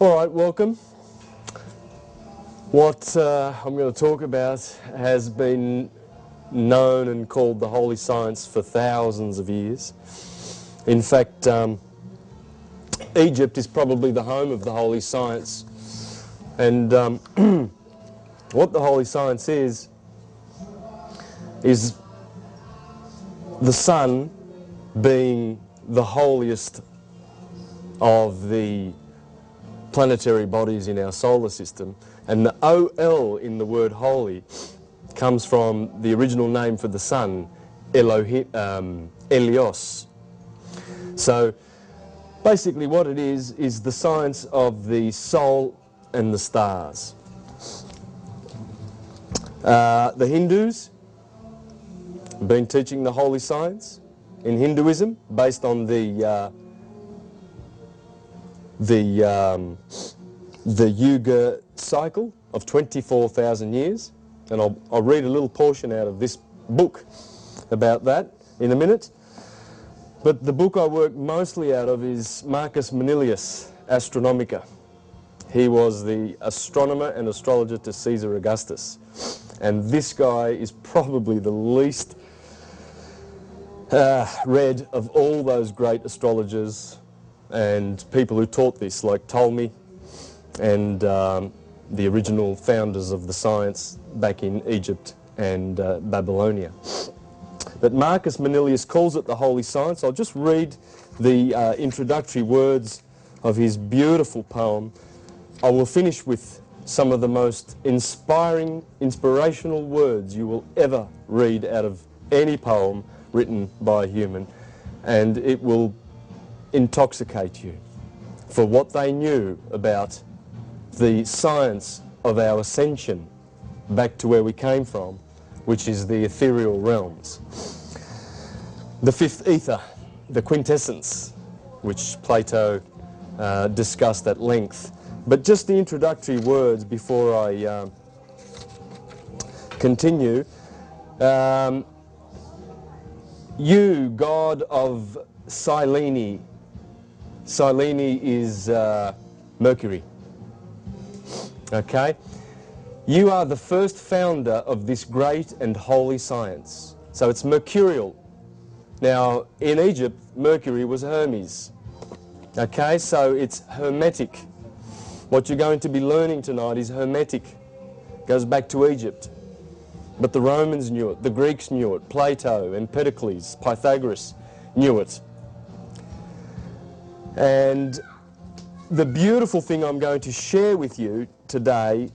All right, welcome. What I'm going to talk about has been known and called the holy science for thousands of years. In fact, Egypt is probably the home of the holy science. And what the holy science is the sun being the holiest of the planetary bodies in our solar system. And the OL in the word holy comes from the original name for the sun, Elios. So basically what it is the science of the soul and the stars. The Hindus have been teaching the holy science in Hinduism based on the Yuga cycle of 24,000 years, and I'll read a little portion out of this book about that in a minute. But the book I work mostly out of is Marcus Manilius, Astronomica. He was the astronomer and astrologer to Caesar Augustus, and this guy is probably the least read of all those great astrologers and people who taught this, like Ptolemy and the original founders of the science back in Egypt and Babylonia. But Marcus Manilius calls it the holy science. I'll just read the introductory words of his beautiful poem. I will finish with some of the most inspirational words you will ever read out of any poem written by a human, and it will intoxicate you for what they knew about the science of our ascension back to where we came from, which is the ethereal realms. The fifth ether, the quintessence, which Plato discussed at length. But just the introductory words before I continue. You, God of Silene. Silene is Mercury. Okay? You are the first founder of this great and holy science. So it's mercurial. Now, in Egypt, Mercury was Hermes. Okay, so it's hermetic. What you're going to be learning tonight is hermetic. Goes back to Egypt. But the Romans knew it, the Greeks knew it, Plato, Empedocles, Pythagoras knew it. And the beautiful thing I'm going to share with you today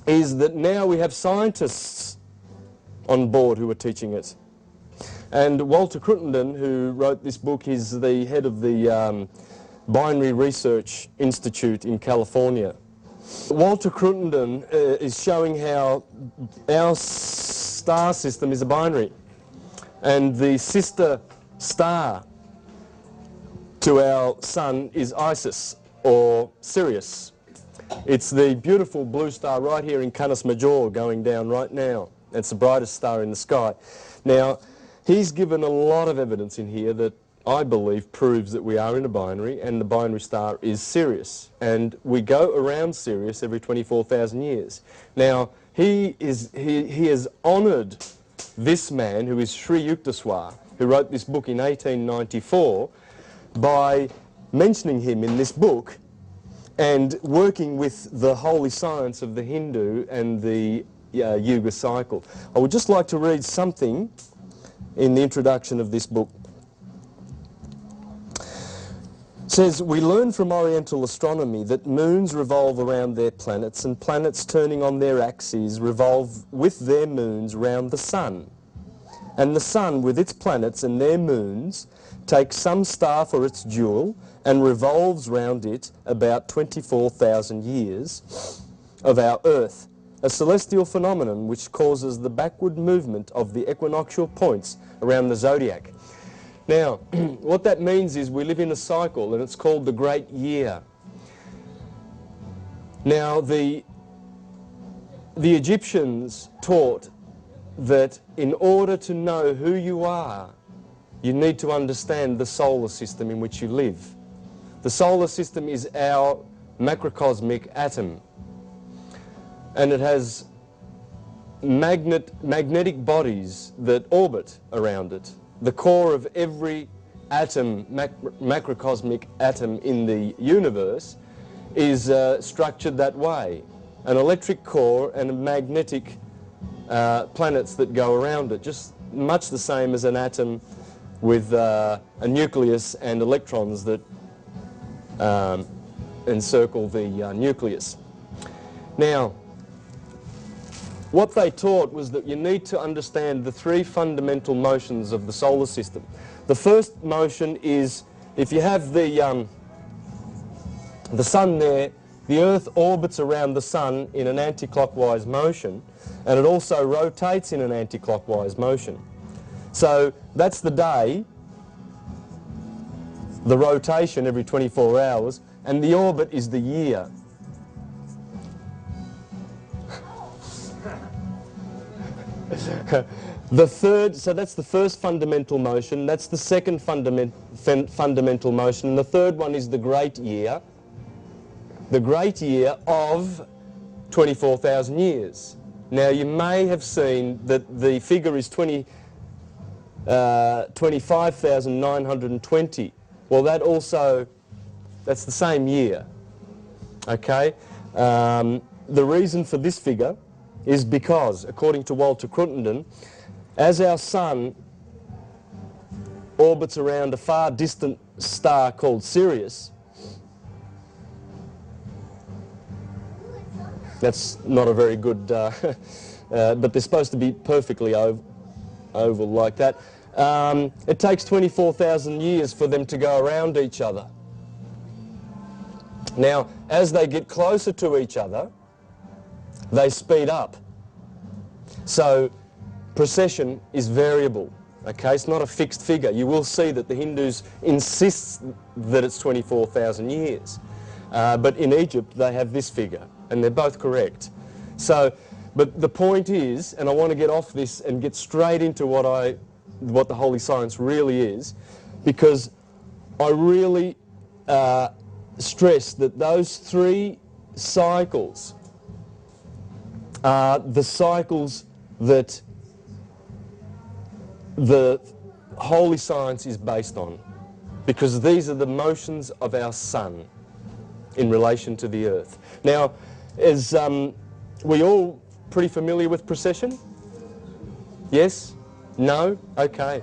is that now we have scientists on board who are teaching it. And Walter Cruttenden, who wrote this book, is the head of the Binary Research Institute in California. Walter Cruttenden is showing how our star system is a binary, and the sister star to our sun is Isis, or Sirius. It's the beautiful blue star right here in Canis Major going down right now. It's the brightest star in the sky. Now, he's given a lot of evidence in here that I believe proves that we are in a binary, and the binary star is Sirius. And we go around Sirius every 24,000 years. Now, he has honoured this man, who is Sri Yukteswar, who wrote this book in 1894, by mentioning him in this book and working with the holy science of the Hindu and the Yuga cycle. I would just like to read something in the introduction of this book. It says, we learn from Oriental astronomy that moons revolve around their planets, and planets turning on their axes revolve with their moons round the sun. And the sun, with its planets and their moons, takes some star for its jewel and revolves round it about 24,000 years of our Earth, a celestial phenomenon which causes the backward movement of the equinoctial points around the zodiac. Now, what that means is we live in a cycle, and it's called the Great Year. Now, the Egyptians taught that in order to know who you are, you need to understand the solar system in which you live. The solar system is our macrocosmic atom, and it has magnetic bodies that orbit around it. The core of every atom, macrocosmic atom in the universe, is structured that way. An electric core and magnetic planets that go around it, just much the same as an atom with a nucleus and electrons that encircle the nucleus. Now, what they taught was that you need to understand the three fundamental motions of the solar system. The first motion is, if you have the sun there, the Earth orbits around the sun in an anti-clockwise motion, and it also rotates in an anti-clockwise motion. So that's the day, the rotation every 24 hours, and the orbit is the year. So that's the first fundamental motion, that's the second fundamental motion, and the third one is the great year of 24,000 years. Now you may have seen that the figure is 25,920. Well, that's the same year, okay? The reason for this figure is because, according to Walter Cruttenden, as our sun orbits around a far distant star called Sirius, that's not a very good, but they're supposed to be perfectly oval like that. It takes 24,000 years for them to go around each other. Now, as they get closer to each other, they speed up. So precession is variable, okay? It's not a fixed figure. You will see that the Hindus insist that it's 24,000 years. But in Egypt, they have this figure, and they're both correct. So, but the point is, and I want to get off this and get straight into what the holy science really is, because I really stress that those three cycles are the cycles that the holy science is based on, because these are the motions of our sun in relation to the earth. Now, is we all pretty familiar with precession? Yes? No? Okay.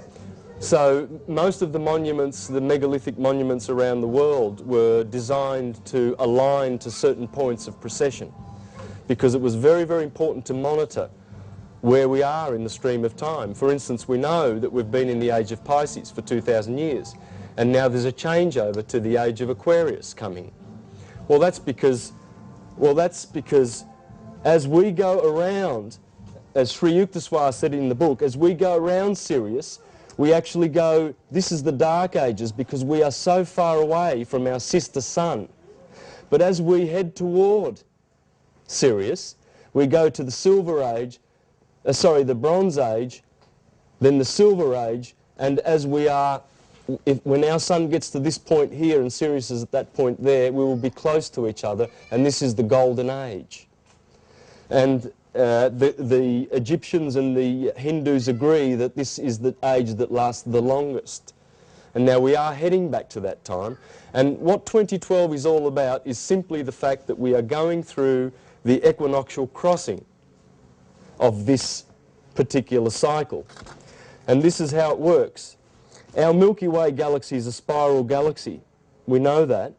So most of the monuments, the megalithic monuments around the world, were designed to align to certain points of precession, because it was very, very important to monitor where we are in the stream of time. For instance, we know that we've been in the age of Pisces for 2,000 years, and now there's a changeover to the age of Aquarius coming. Well, that's because as we go around, as Sri Yukteswar said in the book, as we go around Sirius, we actually go, this is the dark ages, because we are so far away from our sister sun. But as we head toward Sirius, we go to the silver age, the bronze age, then the silver age, and as we are, when our sun gets to this point here and Sirius is at that point there, we will be close to each other, and this is the golden age. And the Egyptians and the Hindus agree that this is the age that lasts the longest. And now we are heading back to that time. And what 2012 is all about is simply the fact that we are going through the equinoctial crossing of this particular cycle. And this is how it works. Our Milky Way galaxy is a spiral galaxy. We know that,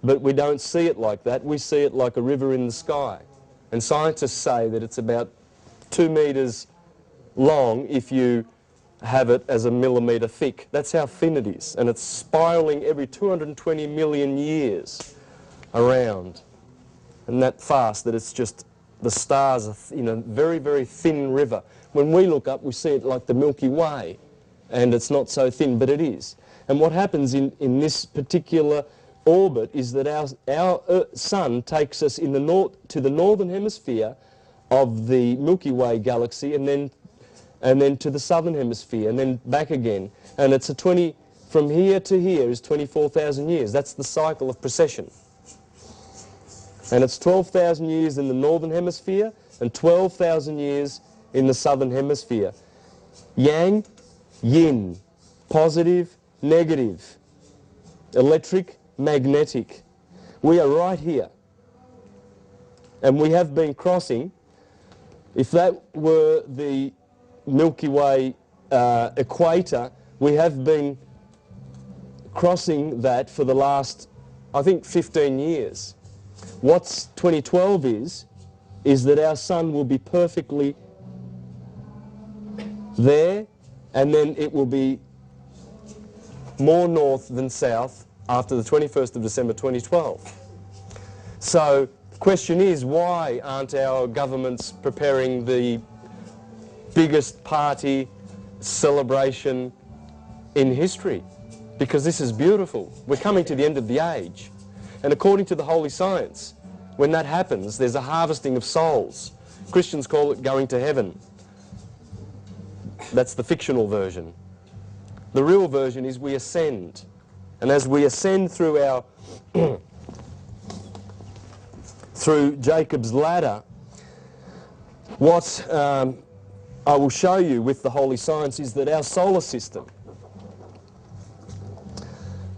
but we don't see it like that. We see it like a river in the sky. And scientists say that it's about 2 meters long if you have it as a millimeter thick. That's how thin it is. And it's spiraling every 220 million years around. And that fast that it's just, the stars are in a very, very thin river. When we look up, we see it like the Milky Way. And it's not so thin, but it is. And what happens in this particular orbit is that our sun takes us in the to the northern hemisphere of the Milky Way galaxy, and then to the southern hemisphere, and then back again. And it's a from here to here is 24,000 years. That's the cycle of precession. And it's 12,000 years in the northern hemisphere and 12,000 years in the southern hemisphere. Yang, yin, positive, negative, electric, magnetic. We are right here. And we have been crossing. If that were the Milky Way equator, we have been crossing that for the last, I think, 15 years. What's 2012 is that our sun will be perfectly there, and then it will be more north than south after the 21st of December 2012. So the question is, why aren't our governments preparing the biggest party celebration in history? Because this is beautiful. We're coming to the end of the age. And according to the holy science, when that happens, there's a harvesting of souls. Christians call it going to heaven. That's the fictional version. The real version is we ascend. And as we ascend through our through Jacob's ladder, what I will show you with the holy science is that our solar system,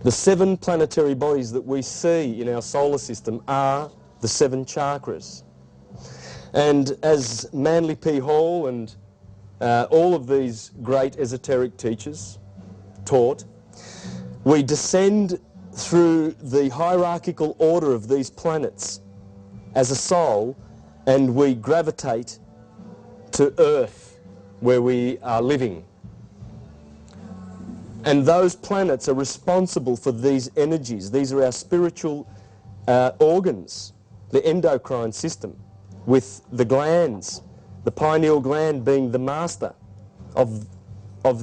the 7 planetary bodies that we see in our solar system, are the 7 chakras. And as Manly P. Hall and all of these great esoteric teachers taught, we descend through the hierarchical order of these planets as a soul, and we gravitate to Earth, where we are living. And those planets are responsible for these energies. These are our spiritual organs, the endocrine system, with the glands, the pineal gland being the master of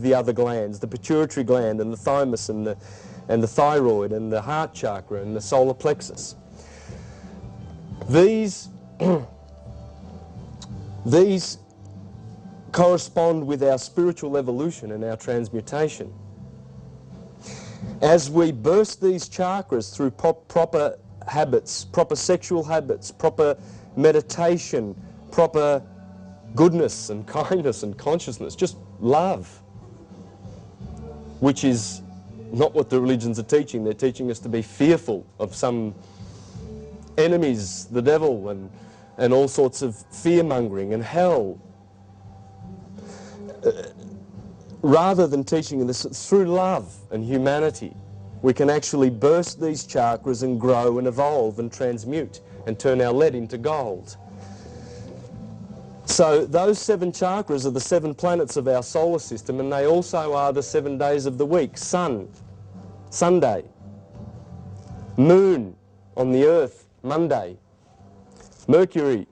the other glands, the pituitary gland and the thymus and the thyroid and the heart chakra and the solar plexus. These correspond with our spiritual evolution and our transmutation. As we burst these chakras through proper habits, proper sexual habits, proper meditation, proper goodness and kindness and consciousness, just love, which is not what the religions are teaching. They're teaching us to be fearful of some enemies, the devil, and all sorts of fear-mongering and hell. Rather than teaching this through love and humanity, we can actually burst these chakras and grow and evolve and transmute and turn our lead into gold. So those 7 chakras are the 7 planets of our solar system, and they also are the 7 days of the week. Sun, Sunday. Moon on the earth, Monday. Mercury,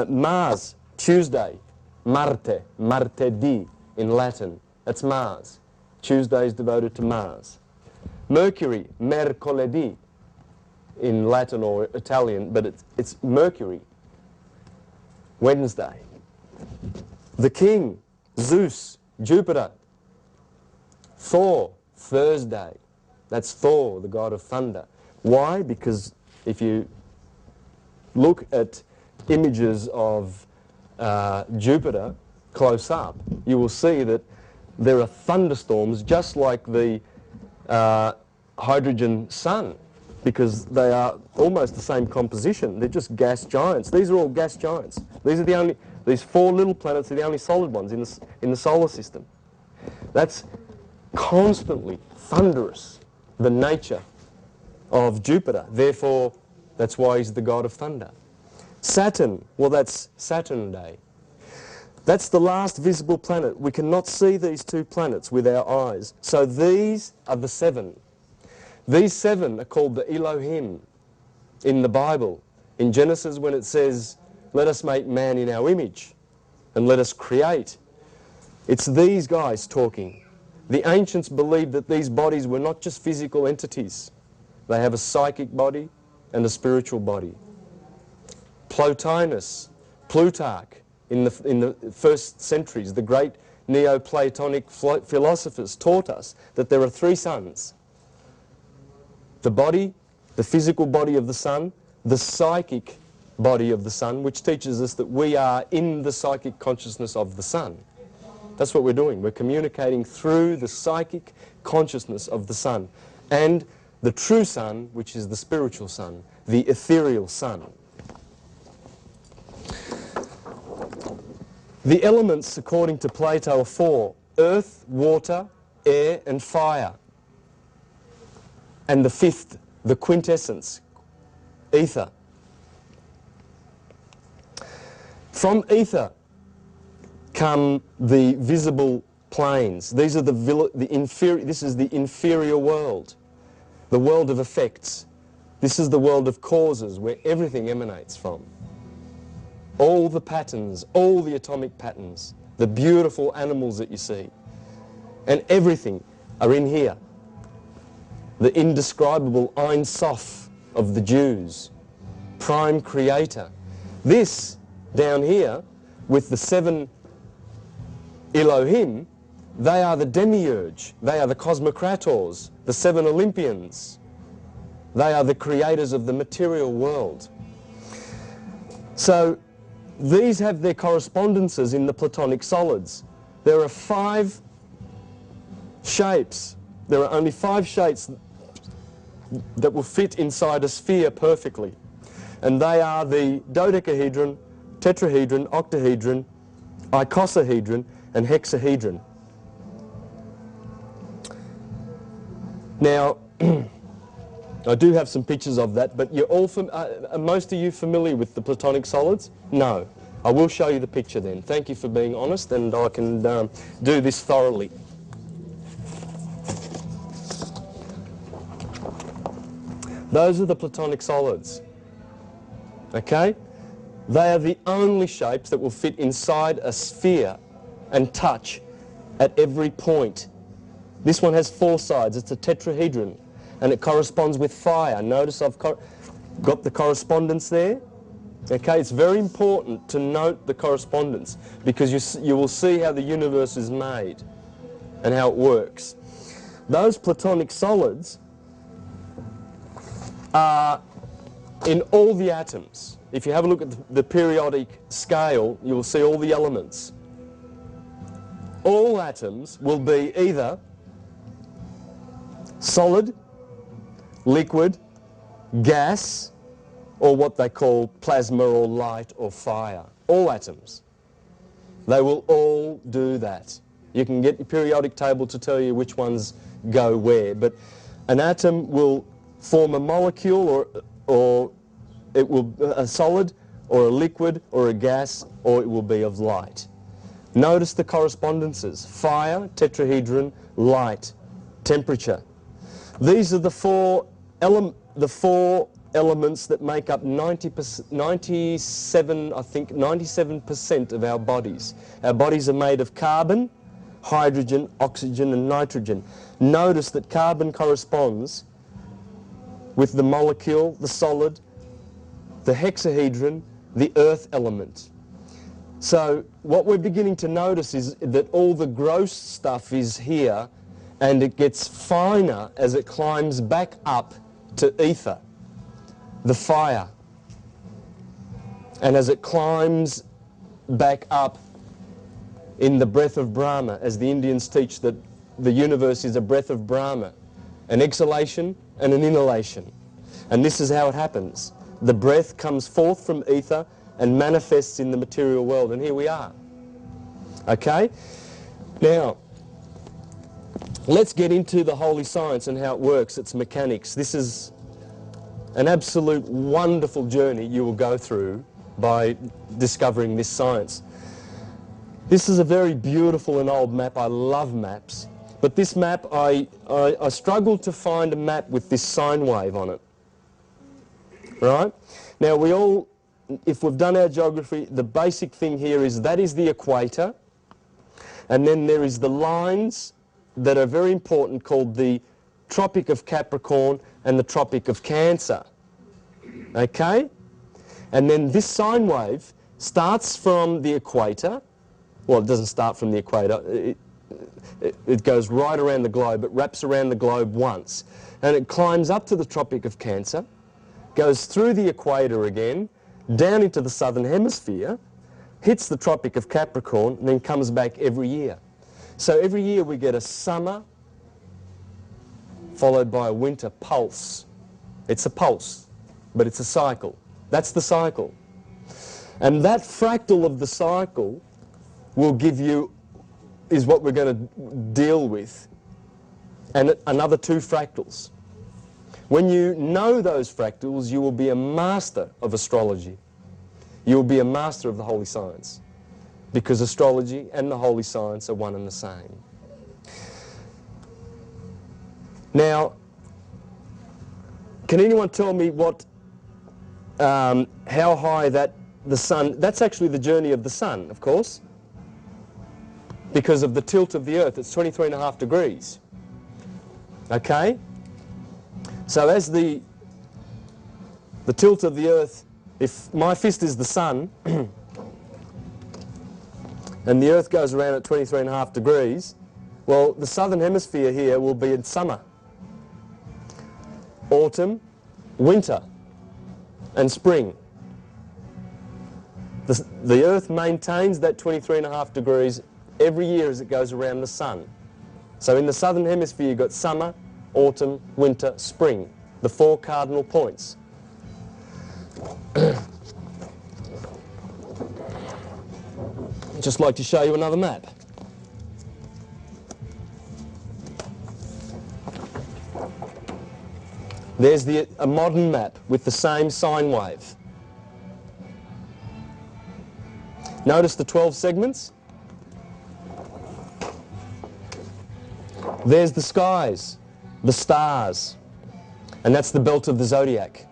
Mars, Tuesday. Marte, martedì in Latin. That's Mars. Tuesday is devoted to Mars. Mercury, mercoledì in Latin or Italian, but it's Mercury. Wednesday. The king, Zeus, Jupiter. Thor, Thursday. That's Thor, the god of thunder. Why? Because if you look at images of Jupiter close up, you will see that there are thunderstorms just like the hydrogen sun, because they are almost the same composition. They're just gas giants. These are all gas giants. These 4 little planets are the only solid ones in the solar system. That's constantly thunderous, the nature of Jupiter. Therefore, that's why he's the god of thunder. Saturn, well, that's Saturn Day. That's the last visible planet. We cannot see these 2 planets with our eyes. So these are the 7. These 7 are called the Elohim in the Bible. In Genesis, when it says, let us make man in our image and let us create, it's these guys talking. The ancients believed that these bodies were not just physical entities. They have a psychic body and a spiritual body. Plotinus, Plutarch, in the first centuries, the great Neoplatonic philosophers taught us that there are three suns. The body, the physical body of the sun, the psychic body of the sun, which teaches us that we are in the psychic consciousness of the sun. That's what we're doing. We're communicating through the psychic consciousness of the sun. And the true sun, which is the spiritual sun, the ethereal sun. The elements, according to Plato, are four: earth, water, air, and fire. And the fifth, the quintessence, ether. From ether come the visible planes. These are this is the inferior world, the world of effects. This is the world of causes, where everything emanates from. All the patterns, all the atomic patterns, the beautiful animals that you see, and everything are in here. The indescribable Ein Sof of the Jews, prime creator. This down here with the seven Elohim, they are the demiurge, they are the cosmocrators, the seven Olympians. They are the creators of the material world. So these have their correspondences in the Platonic solids. There are 5 shapes. There are only 5 shapes that will fit inside a sphere perfectly. And they are the dodecahedron, tetrahedron, octahedron, icosahedron, and hexahedron. Now, I do have some pictures of that, but you're all are most of you familiar with the Platonic solids? No. I will show you the picture then. Thank you for being honest, and I can do this thoroughly. Those are the Platonic solids. Okay? They are the only shapes that will fit inside a sphere and touch at every point. This one has 4 sides. It's a tetrahedron, and it corresponds with fire. Notice I've got the correspondence there. Okay, it's very important to note the correspondence, because you will see how the universe is made and how it works. Those Platonic solids are in all the atoms. If you have a look at the periodic scale, you will see all the elements. All atoms will be either solid, liquid, gas, or what they call plasma or light or fire. All atoms. They will all do that. You can get your periodic table to tell you which ones go where, but an atom will form a molecule, or it will a solid, or a liquid, or a gas, or it will be of light. Notice the correspondences: fire, tetrahedron, light, temperature. These are the four elements that make up 97% of our bodies. Our bodies are made of carbon, hydrogen, oxygen, and nitrogen. Notice that carbon corresponds with the molecule, the solid, the hexahedron, the earth element. So what we're beginning to notice is that all the gross stuff is here, and it gets finer as it climbs back up to ether, the fire. And as it climbs back up in the breath of Brahma, as the Indians teach that the universe is a breath of Brahma, an exhalation and an inhalation. And this is how it happens. The breath comes forth from ether and manifests in the material world, and here we are. Okay? Now, let's get into the holy science and how it works, its mechanics. This is an absolute wonderful journey you will go through by discovering this science. This is a very beautiful and old map. I love maps. But this map, I struggled to find a map with this sine wave on it. Right? Now we all, if we've done our geography, the basic thing here is that is the equator, and then there is the lines that are very important called the Tropic of Capricorn and the Tropic of Cancer. Okay? And then this sine wave starts from the equator, well, it doesn't start from the equator. It goes right around the globe. It wraps around the globe once. And it climbs up to the Tropic of Cancer, goes through the equator again, down into the southern hemisphere, hits the Tropic of Capricorn, and then comes back every year. So every year we get a summer followed by a winter pulse. It's a pulse, but it's a cycle. That's the cycle. And that fractal of the cycle will give you, is what we're going to deal with, and another 2 fractals. When you know those fractals, you will be a master of astrology. You will be a master of the holy science, because astrology and the holy science are one and the same. Now, can anyone tell me what, how high that the sun, that's actually the journey of the sun, of course, because of the tilt of the earth. It's 23.5 degrees. Okay? So as the tilt of the earth, if my fist is the sun, and the earth goes around at 23.5 degrees, well, the southern hemisphere here will be in summer, autumn, winter, and spring. The earth maintains that 23.5 degrees every year as it goes around the sun. So in the southern hemisphere you've got summer, autumn, winter, spring, the 4 cardinal points. I'd just like to show you another map. There's a modern map with the same sine wave. Notice the 12 segments. There's the skies, the stars, and that's the belt of the zodiac.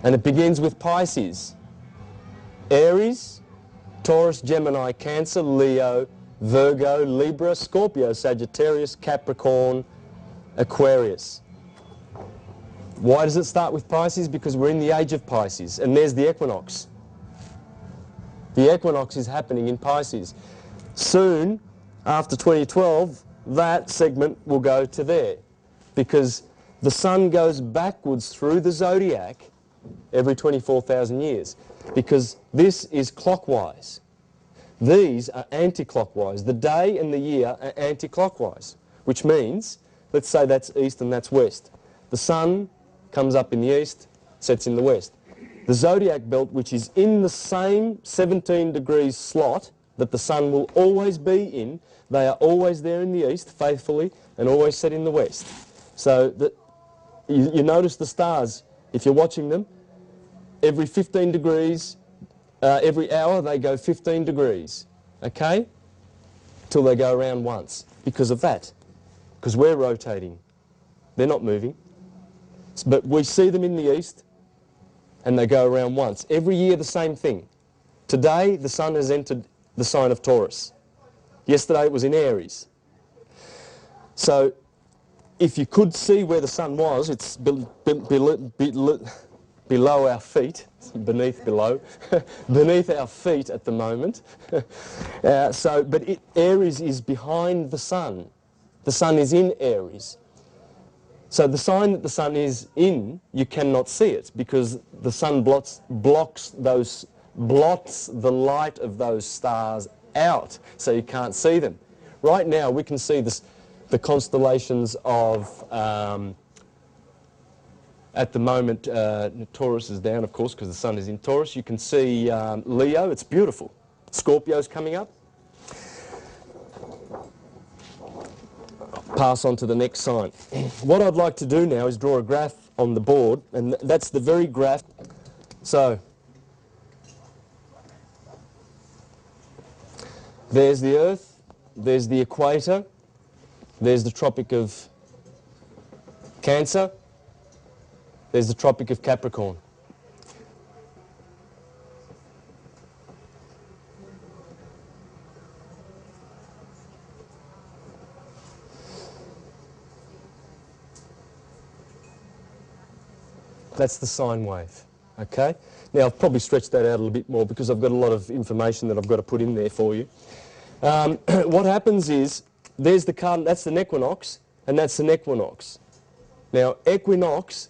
And it begins with Pisces, Aries, Taurus, Gemini, Cancer, Leo, Virgo, Libra, Scorpio, Sagittarius, Capricorn, Aquarius. Why does it start with Pisces? Because we're in the age of Pisces, and there's the equinox. The equinox is happening in Pisces. Soon, after 2012, that segment will go to there, because the sun goes backwards through the zodiac every 24,000 years, because this is clockwise. These are anti-clockwise. The day and the year are anti-clockwise, which means, let's say that's east and that's west. The sun comes up in the east, sets in the west. The zodiac belt, which is in the same 17 degrees slot that the sun will always be in, they are always there in the east, faithfully, and always set in the west. So you notice the stars, if you're watching them, every 15 degrees, every hour they go 15 degrees, okay? Till they go around once, because of that. Because we're rotating. They're not moving. But we see them in the east, and they go around once. Every year the same thing. Today the sun has entered the sign of Taurus. Yesterday it was in Aries. So if you could see where the sun was, it's below our feet, below, beneath our feet at the moment. But Aries is behind the sun. The sun is in Aries. So the sign that the sun is in, you cannot see it, because the sun blots the light of those stars out, so you can't see them. Right now we can see the constellations of, at the moment, Taurus is down, of course, because the sun is in Taurus. You can see Leo, it's beautiful. Scorpio's coming up. Pass on to the next sign. What I'd like to do now is draw a graph on the board, and that's the very graph. So there's the Earth, there's the equator, there's the Tropic of Cancer, there's the Tropic of Capricorn. That's the sine wave. Okay? Now, I've probably stretched that out a little bit more because I've got a lot of information that I've got to put in there for you. What happens is, there's the cardinal, that's an equinox, and that's an equinox. Now, equinox,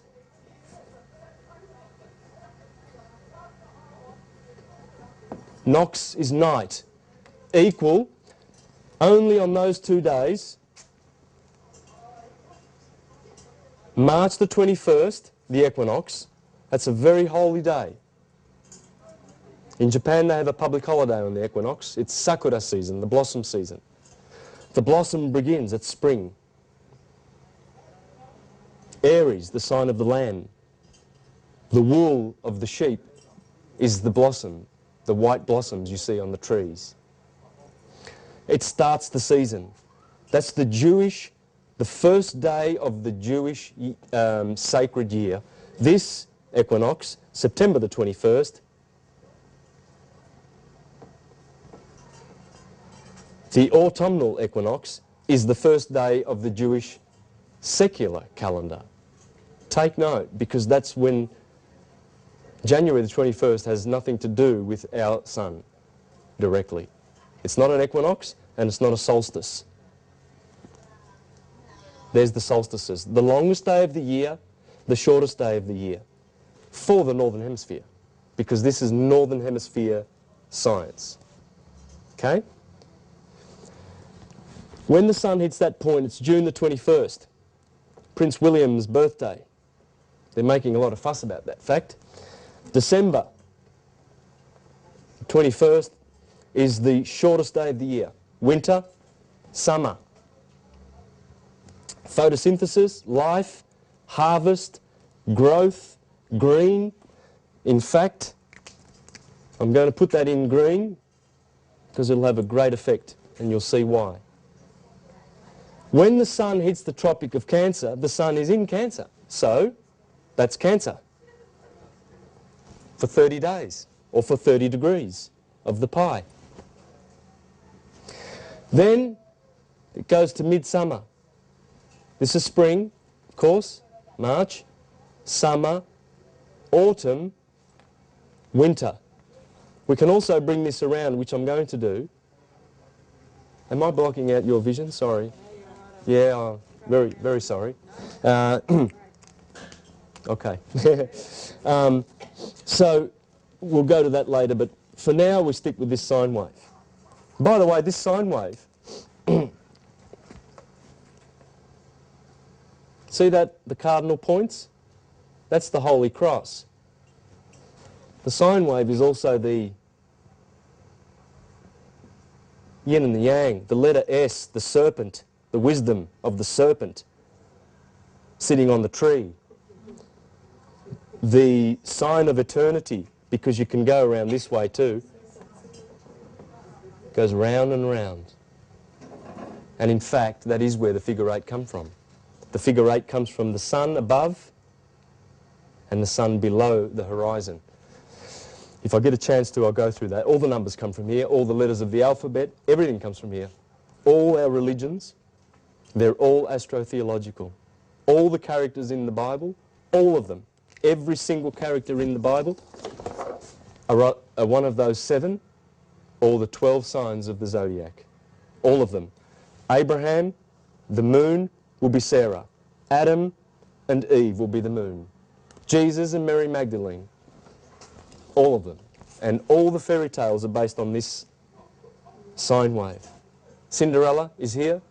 nox is night, equal, only on those 2 days, March the 21st, the equinox, that's a very holy day. In Japan they have a public holiday on the equinox. It's sakura season, the blossom season. The blossom begins at spring. Aries, the sign of the lamb. The wool of the sheep is the blossom, the white blossoms you see on the trees. It starts the season. That's the first day of the Jewish sacred year. This equinox, September the 21st, the autumnal equinox is the first day of the Jewish secular calendar. Take note, because that's when January the 21st has nothing to do with our sun directly. It's not an equinox and it's not a solstice. There's the solstices. The longest day of the year, the shortest day of the year for the Northern Hemisphere, because this is Northern Hemisphere science. Okay? When the sun hits that point, it's June the 21st, Prince William's birthday. They're making a lot of fuss about that fact. December 21st is the shortest day of the year. Winter, summer. Photosynthesis, life, harvest, growth, green. In fact, I'm going to put that in green because it'll have a great effect and you'll see why. When the sun hits the Tropic of Cancer, the sun is in Cancer. So, that's Cancer for 30 days or for 30 degrees of the pie. Then it goes to midsummer. This is spring, of course, March, summer, autumn, winter. We can also bring this around, which I'm going to do. Am I blocking out your vision? Sorry. Yeah, very, very sorry. Okay. So we'll go to that later, but for now we stick with this sine wave. By the way, this sine wave, see that, the cardinal points? That's the Holy Cross. The sine wave is also the yin and the yang, the letter S, the serpent, the wisdom of the serpent sitting on the tree. The sign of eternity, because you can go around this way too. Goes round and round. And in fact, that is where the figure 8 comes from. The figure 8 comes from the sun above and the sun below the horizon. If I get a chance to, I'll go through that. All the numbers come from here, all the letters of the alphabet, everything comes from here. All our religions, they're all astrotheological. All the characters in the Bible, all of them, every single character in the Bible are one of those 7 or the 12 signs of the zodiac. All of them. Abraham, the moon, will be Sarah. Adam and Eve will be the moon. Jesus and Mary Magdalene. All of them. And all the fairy tales are based on this sine wave. Cinderella is here.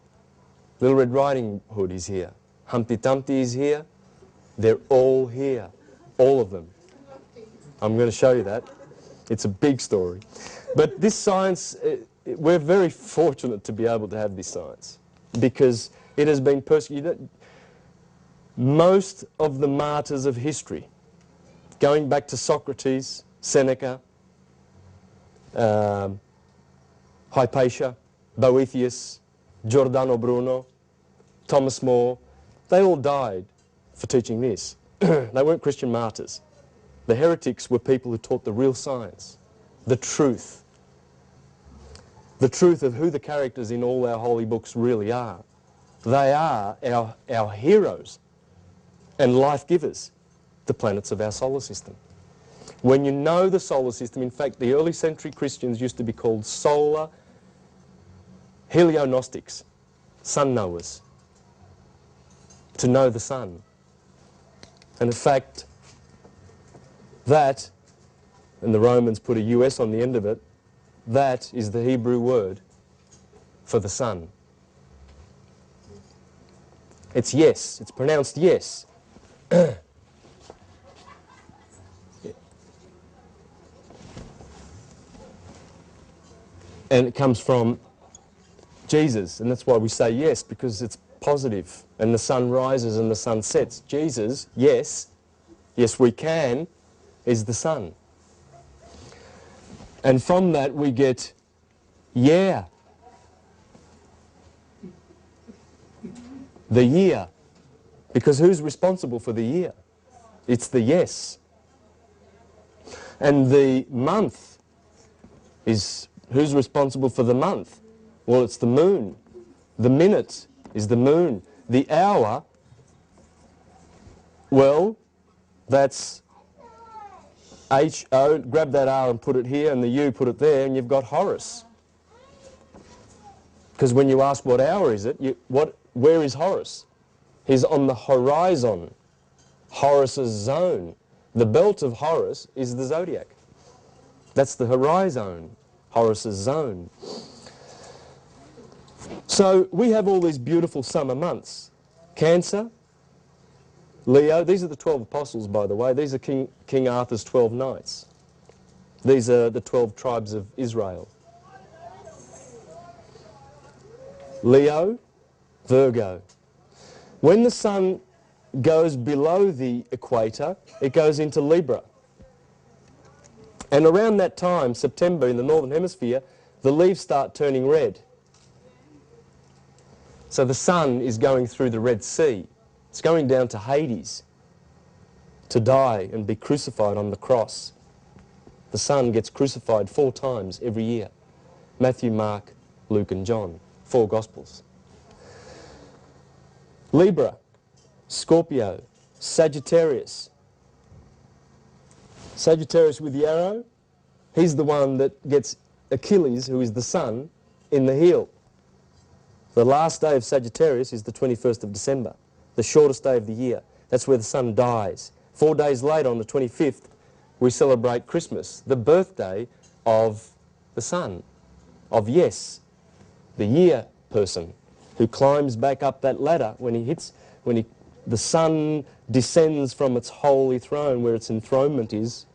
Little Red Riding Hood is here. Humpty Dumpty is here. They're all here. All of them. I'm going to show you that. It's a big story. But this science, we're very fortunate to be able to have this science because it has been persecuted. Most of the martyrs of history, going back to Socrates, Seneca, Hypatia, Boethius, Giordano Bruno, Thomas More, they all died for teaching this. They weren't Christian martyrs. The heretics were people who taught the real science, the truth of who the characters in all our holy books really are. They are our heroes and life givers, the planets of our solar system. When you know the solar system, in fact, the early century Christians used to be called solar heliognostics, sun knowers, to know the sun. And in fact, that, and the Romans put a US on the end of it, that is the Hebrew word for the sun. It's yes, it's pronounced yes. And it comes from Jesus, and that's why we say yes, because it's positive, and the sun rises and the sun sets. Jesus, yes, yes we can, is the sun. And from that we get yeah, the year. Because who's responsible for the year? It's the yes. And the month is, who's responsible for the month? Well, it's the moon. The minute is the moon. The hour, well, that's H-O, grab that R and put it here, and the U put it there, and you've got Horus. Because when you ask what hour is it, where is Horus? He's on the horizon, Horus's zone. The belt of Horus is the zodiac. That's the horizon, Horus's zone. So we have all these beautiful summer months. Cancer, Leo, these are the 12 apostles, by the way. These are King Arthur's 12 knights. These are the 12 tribes of Israel. Leo, Virgo. When the sun goes below the equator, it goes into Libra. And around that time, September, in the northern hemisphere, the leaves start turning red. So the sun is going through the Red Sea. It's going down to Hades to die and be crucified on the cross. The sun gets crucified 4 times every year. Matthew, Mark, Luke and John. 4 Gospels. Libra, Scorpio, Sagittarius. Sagittarius with the arrow, he's the one that gets Achilles, who is the sun, in the heel. The last day of Sagittarius is the 21st of December, the shortest day of the year. That's where the sun dies. 4 days later, on the 25th, we celebrate Christmas, the birthday of the sun, of Yes, the year person, who climbs back up that ladder when the sun descends from its holy throne where its enthronement is,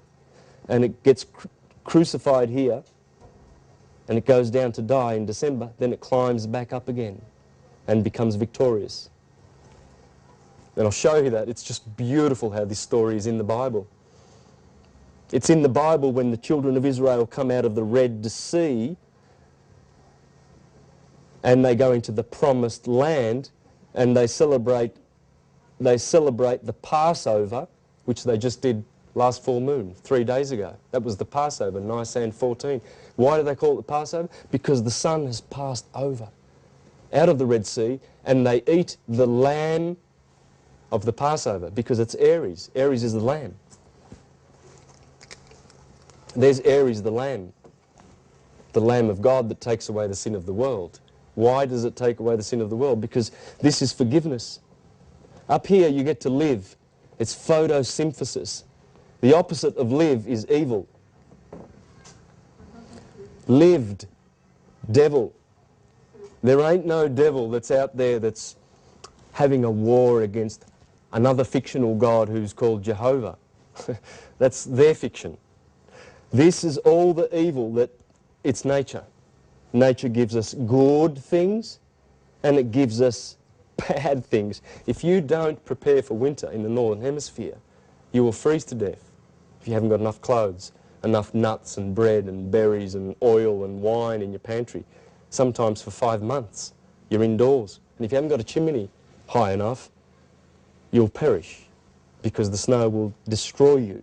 and it gets crucified here, and it goes down to die in December. Then it climbs back up again and becomes victorious. And I'll show you that. It's just beautiful how this story is in the Bible. It's in the Bible when the children of Israel come out of the Red Sea and they go into the promised land, and they celebrate the Passover, which they just did last full moon, 3 days ago. That was the Passover, Nisan 14. Why do they call it the Passover? Because the sun has passed over out of the Red Sea, and they eat the lamb of the Passover, because it's Aries. Aries is the lamb. There's Aries, the Lamb of God that takes away the sin of the world. Why does it take away the sin of the world? Because this is forgiveness. Up here you get to live. It's photosynthesis. The opposite of live is evil. Lived, devil. There ain't no devil that's out there that's having a war against another fictional God who's called Jehovah. That's their fiction. This is all the evil that it's nature. Nature gives us good things and it gives us bad things. If you don't prepare for winter in the northern hemisphere, you will freeze to death if you haven't got enough clothes, enough nuts and bread and berries and oil and wine in your pantry. Sometimes for 5 months you're indoors. And if you haven't got a chimney high enough, you'll perish because the snow will destroy you.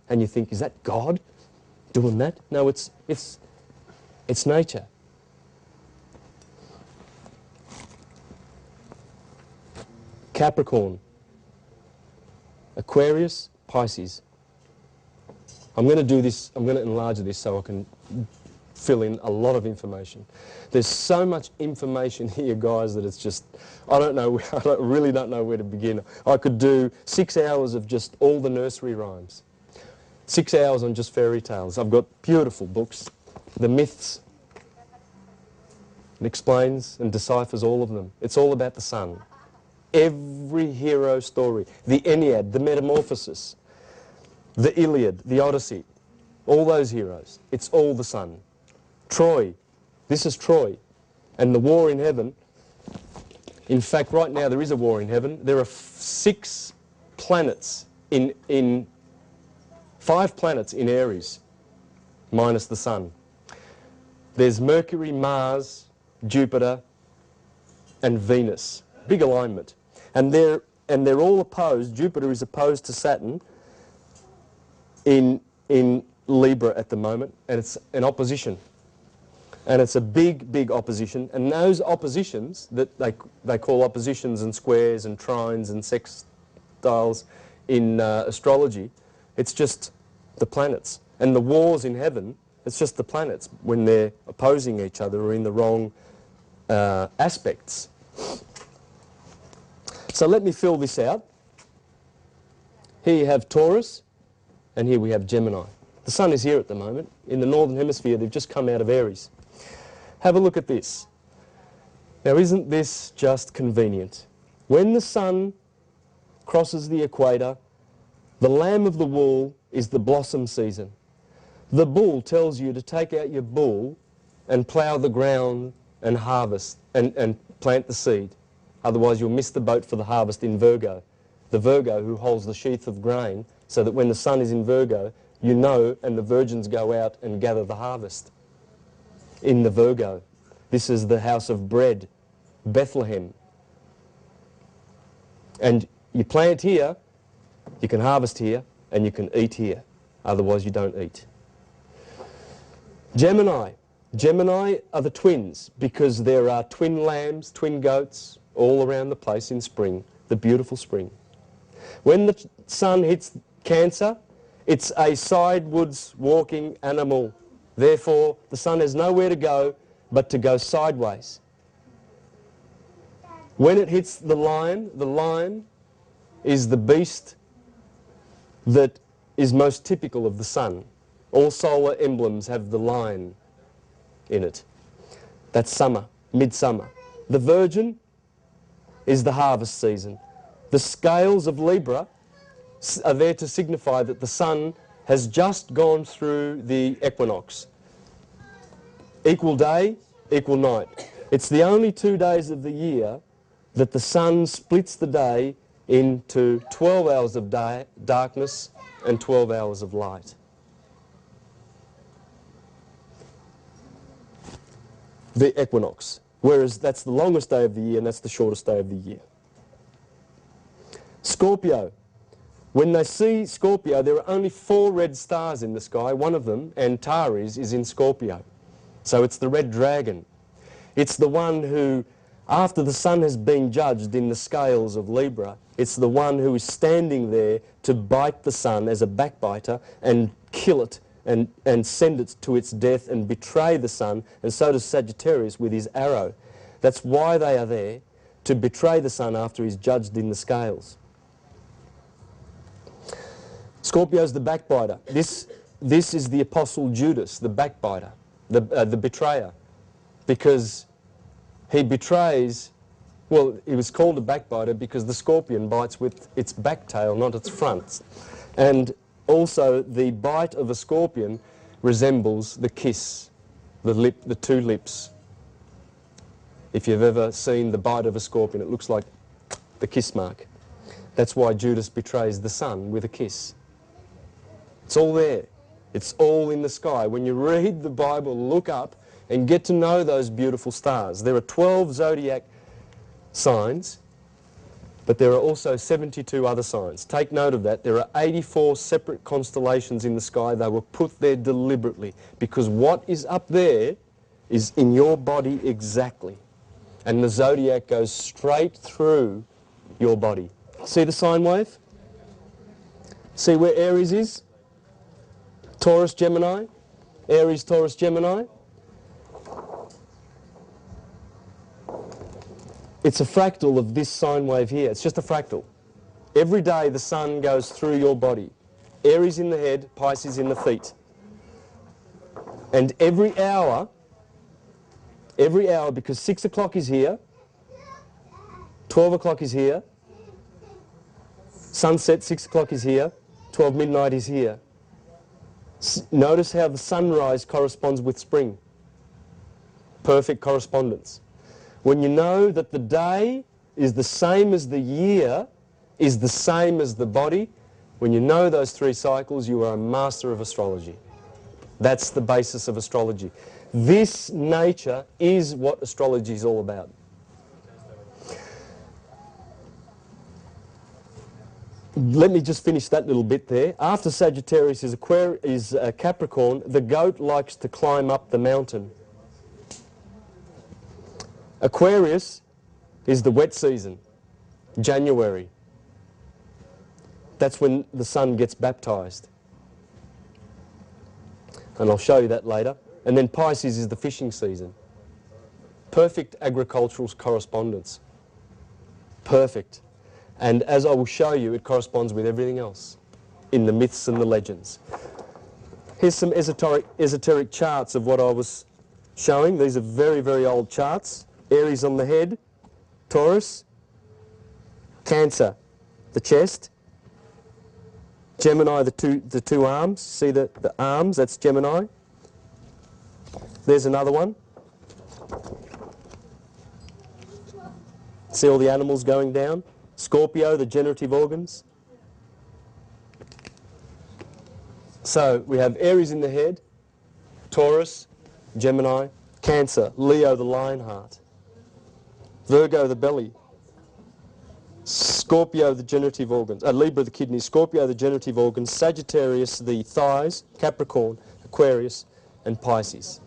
And you think, is that God doing that? No, it's nature. Capricorn, Aquarius, Pisces. I'm going to do this, I'm going to enlarge this so I can fill in a lot of information. There's so much information here, guys, that it's just, I don't know, really don't know where to begin. I could do 6 hours of just all the nursery rhymes. 6 hours on just fairy tales. I've got beautiful books. The myths. It explains and deciphers all of them. It's all about the sun. Every hero story. The Ennead, the Metamorphosis, the Iliad, the Odyssey. All those heroes. It's all the sun. Troy. This is Troy. And the war in heaven. In fact, right now there is a war in heaven. There are 6 planets in 5 planets in Aries, minus the sun. There's Mercury, Mars, Jupiter, and Venus. Big alignment. And they're all opposed. Jupiter is opposed to Saturn in Libra at the moment, and it's an opposition. And it's a big, big opposition. And those oppositions that they call oppositions and squares and trines and sextiles in astrology, it's just the planets. And the wars in heaven, it's just the planets when they're opposing each other or in the wrong aspects. So let me fill this out. Here you have Taurus, and here we have Gemini. The sun is here at the moment. In the northern hemisphere, they've just come out of Aries. Have a look at this. Now, isn't this just convenient? When the sun crosses the equator, the lamb of the wool is the blossom season. The bull tells you to take out your bull and plough the ground and harvest and plant the seed. Otherwise, you'll miss the boat for the harvest in Virgo. The Virgo who holds the sheath of grain, so that when the sun is in Virgo, you know, and the virgins go out and gather the harvest. In the Virgo. This is the house of bread, Bethlehem. And you plant here, you can harvest here, and you can eat here. Otherwise you don't eat. Gemini. Gemini are the twins, because there are twin lambs, twin goats, all around the place in spring, the beautiful spring. When the sun hits Cancer, it's a sidewards walking animal. Therefore, the sun has nowhere to go but to go sideways. When it hits the lion is the beast that is most typical of the sun. All solar emblems have the lion in it. That's summer, midsummer. The Virgin is the harvest season. The scales of Libra are there to signify that the sun has just gone through the equinox. Equal day, equal night. It's the only 2 days of the year that the sun splits the day into 12 hours of darkness and 12 hours of light. The equinox. Whereas that's the longest day of the year and that's the shortest day of the year. Scorpio. When they see Scorpio, there are only 4 red stars in the sky. One of them, Antares, is in Scorpio. So it's the red dragon. It's the one who, after the sun has been judged in the scales of Libra, it's the one who is standing there to bite the sun as a backbiter and kill it and send it to its death and betray the sun, and so does Sagittarius with his arrow. That's why they are there, to betray the sun after he's judged in the scales. Scorpio's the backbiter. This is the apostle Judas, the backbiter, the betrayer, because he betrays. Well, he was called a backbiter because the scorpion bites with its back tail, not its front. And also the bite of a scorpion resembles the kiss, the 2 lips. If you've ever seen the bite of a scorpion, it looks like the kiss mark. That's why Judas betrays the sun with a kiss. It's all there. It's all in the sky. When you read the Bible, look up and get to know those beautiful stars. There are 12 zodiac signs, but there are also 72 other signs. Take note of that. There are 84 separate constellations in the sky. They were put there deliberately because what is up there is in your body exactly. And the zodiac goes straight through your body. See the sine wave? See where Aries is? Taurus, Gemini, Aries, Taurus, Gemini. It's a fractal of this sine wave here. It's just a fractal. Every day the sun goes through your body. Aries in the head, Pisces in the feet. And every hour, because 6 o'clock is here, 12 o'clock is here, sunset 6 o'clock is here, 12 midnight is here. Notice how the sunrise corresponds with spring. Perfect correspondence. When you know that the day is the same as the year, is the same as the body, when you know those 3 cycles, you are a master of astrology. That's the basis of astrology. This nature is what astrology is all about. Let me just finish that little bit there. After Sagittarius is Capricorn, the goat likes to climb up the mountain. Aquarius is the wet season, January. That's when the sun gets baptized. And I'll show you that later. And then Pisces is the fishing season. Perfect agricultural correspondence. Perfect. And as I will show you, it corresponds with everything else in the myths and the legends. Here's some esoteric charts of what I was showing. These are very, very old charts. Aries on the head, Taurus, Cancer, the chest, Gemini, the two arms. See the arms? That's Gemini. There's another one. See all the animals going down? Scorpio, the generative organs. So we have Aries in the head, Taurus, Gemini, Cancer, Leo, the lion heart, Virgo, the belly, Scorpio, the generative organs, Libra, the kidneys, Scorpio, the generative organs, Sagittarius, the thighs, Capricorn, Aquarius, and Pisces.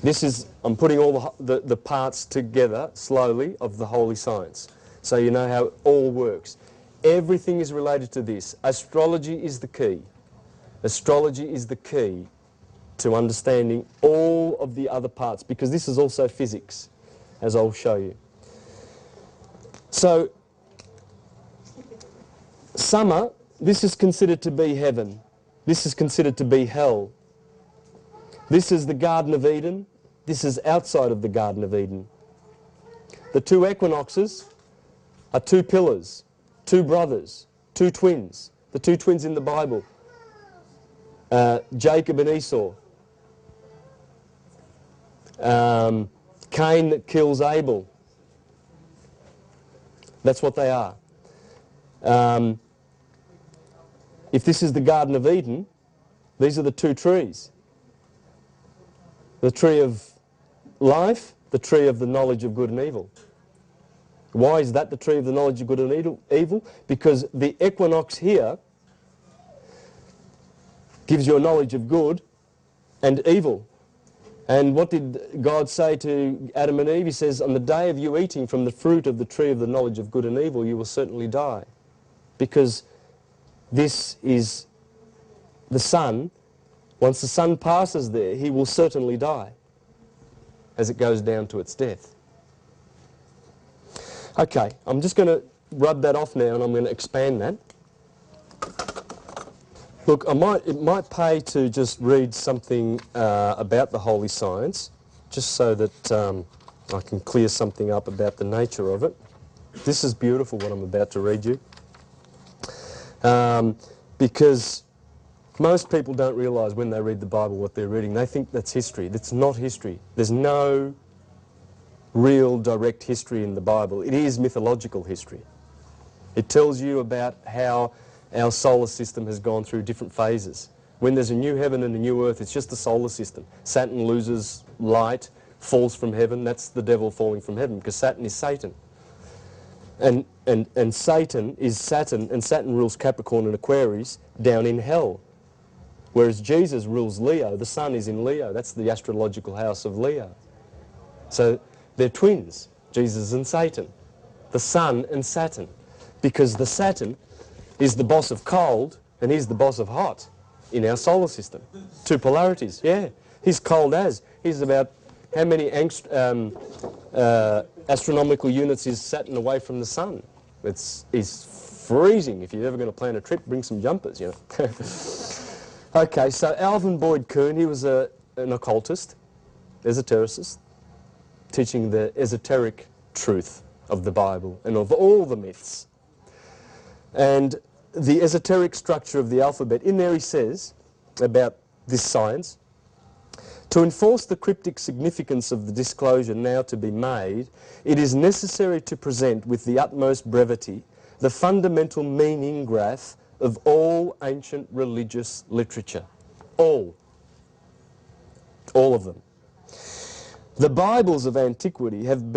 This is, I'm putting all the parts together slowly of the holy science, so you know how it all works. Everything is related to this. Astrology is the key. Astrology is the key to understanding all of the other parts, because this is also physics, as I'll show you. So, summer, this is considered to be heaven. This is considered to be hell. This is the Garden of Eden. This is outside of the Garden of Eden. The 2 equinoxes are 2 pillars, 2 brothers, 2 twins. The 2 twins in the Bible, Jacob and Esau. Cain that kills Abel. That's what they are. If this is the Garden of Eden, these are the 2 trees. The tree of life, the tree of the knowledge of good and evil. Why is that the tree of the knowledge of good and evil? Because the equinox here gives you a knowledge of good and evil. And what did God say to Adam and Eve? He says, on the day of you eating from the fruit of the tree of the knowledge of good and evil, you will certainly die. Because this is the sun. Once the sun passes there, he will certainly die as it goes down to its death. Okay, I'm just going to rub that off now and I'm going to expand that. Look, it might pay to just read something about the holy science, just so that I can clear something up about the nature of it. This is beautiful, what I'm about to read you. Because most people don't realise when they read the Bible what they're reading. They think that's history. That's not history. There's no real direct history in the Bible. It is mythological history. It tells you about how our solar system has gone through different phases. When there's a new heaven and a new earth, it's just the solar system. Saturn loses light, falls from heaven. That's the devil falling from heaven, because Saturn is Satan. And Satan is Saturn, and Saturn rules Capricorn and Aquarius down in hell. Whereas Jesus rules Leo. The sun is in Leo. That's the astrological house of Leo. So they're twins, Jesus and Satan. The sun and Saturn. Because the Saturn is the boss of cold, and he's the boss of hot in our solar system. Two polarities, yeah. He's cold as. He's about how many astronomical units is Saturn away from the sun? It's freezing. If you're ever going to plan a trip, bring some jumpers, you know. Okay, so Alvin Boyd Kuhn, he was an occultist, esotericist, teaching the esoteric truth of the Bible and of all the myths. And the esoteric structure of the alphabet, in there he says about this science, to enforce the cryptic significance of the disclosure now to be made, it is necessary to present with the utmost brevity the fundamental meaning graph of all ancient religious literature. All of them. The Bibles of antiquity have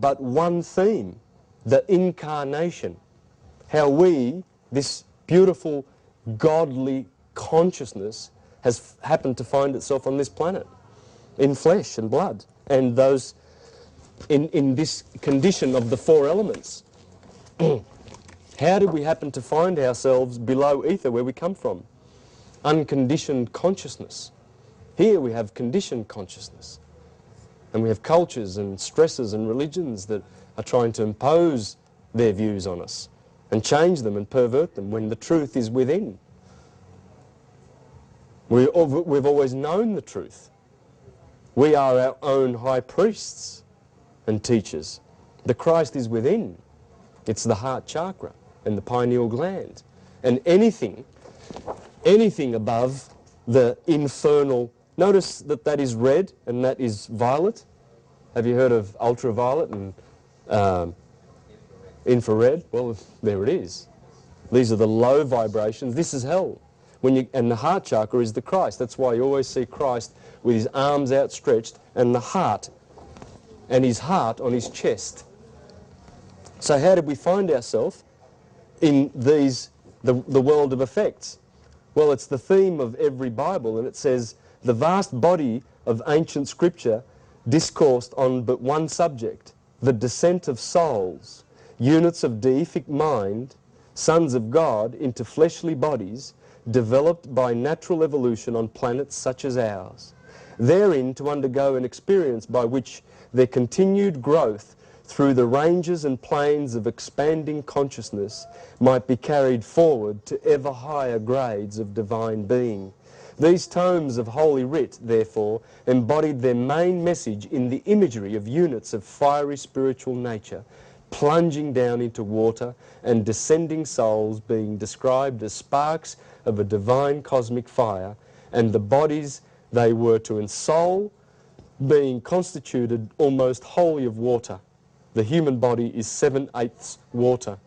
but one theme, the incarnation. How we, this beautiful godly consciousness, has happened to find itself on this planet, in flesh and blood, and those in this condition of the four elements. How did we happen to find ourselves below ether, where we come from? Unconditioned consciousness. Here we have conditioned consciousness. And we have cultures and stresses and religions that are trying to impose their views on us and change them and pervert them when the truth is within. We've always known the truth. We are our own high priests and teachers. The Christ is within. It's the heart chakra and the pineal gland. And anything above the infernal, notice that that is red and that is violet. Have you heard of ultraviolet and infrared? Well, there it is. These are the low vibrations. This is hell. And the heart chakra is the Christ. That's why you always see Christ with his arms outstretched and the heart, and his heart on his chest. So how did we find ourselves in the world of effects? Well, it's the theme of every Bible, and it says, the vast body of ancient scripture discoursed on but one subject, the descent of souls, units of deific mind, sons of God, into fleshly bodies, developed by natural evolution on planets such as ours, therein to undergo an experience by which their continued growth through the ranges and planes of expanding consciousness might be carried forward to ever higher grades of divine being. These tomes of Holy Writ, therefore, embodied their main message in the imagery of units of fiery spiritual nature, plunging down into water and descending souls being described as sparks of a divine cosmic fire, and the bodies they were to ensoul being constituted almost wholly of water. The human body is 7/8 water.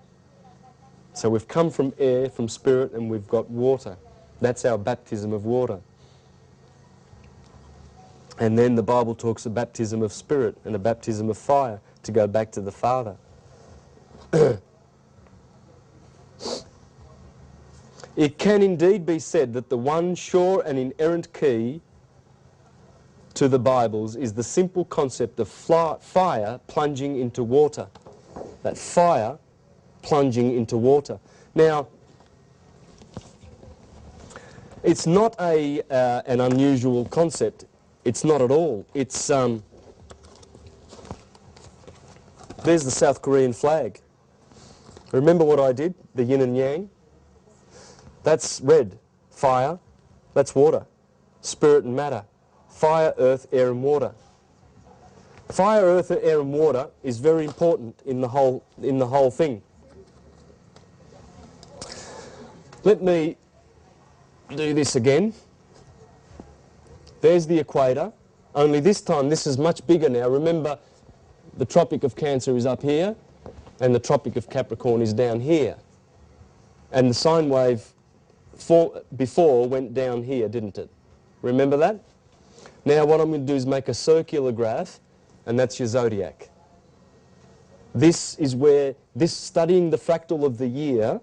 So we've come from air, from spirit, and we've got water. That's our baptism of water. And then the Bible talks a baptism of spirit and a baptism of fire, to go back to the Father. It can indeed be said that the one sure and inerrant key to the Bibles is the simple concept of fire plunging into water. That fire plunging into water. Now, it's not an unusual concept. It's not at all. It's there's the South Korean flag. Remember what I did? The yin and yang? That's red. Fire. That's water. Spirit and matter. Fire, earth, air and water. Fire, earth, air and water is very important in the whole thing. Let me do this again. There's the equator, only this time this is much bigger now. Remember, the Tropic of Cancer is up here and the Tropic of Capricorn is down here. And the sine wave before went down here, didn't it? Remember that? Now what I'm going to do is make a circular graph, and that's your zodiac. This is where, studying the fractal of the year,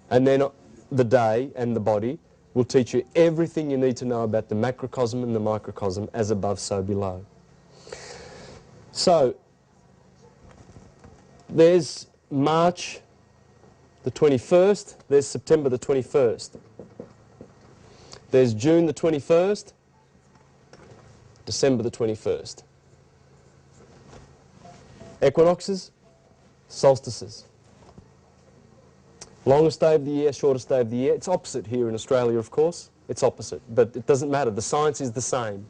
and then the day and the body, will teach you everything you need to know about the macrocosm and the microcosm, as above, so below. So, there's March the 21st, there's September the 21st. There's June the 21st, December the 21st. Equinoxes, solstices. Longest day of the year, shortest day of the year. It's opposite here in Australia, of course. It's opposite, but it doesn't matter. The science is the same.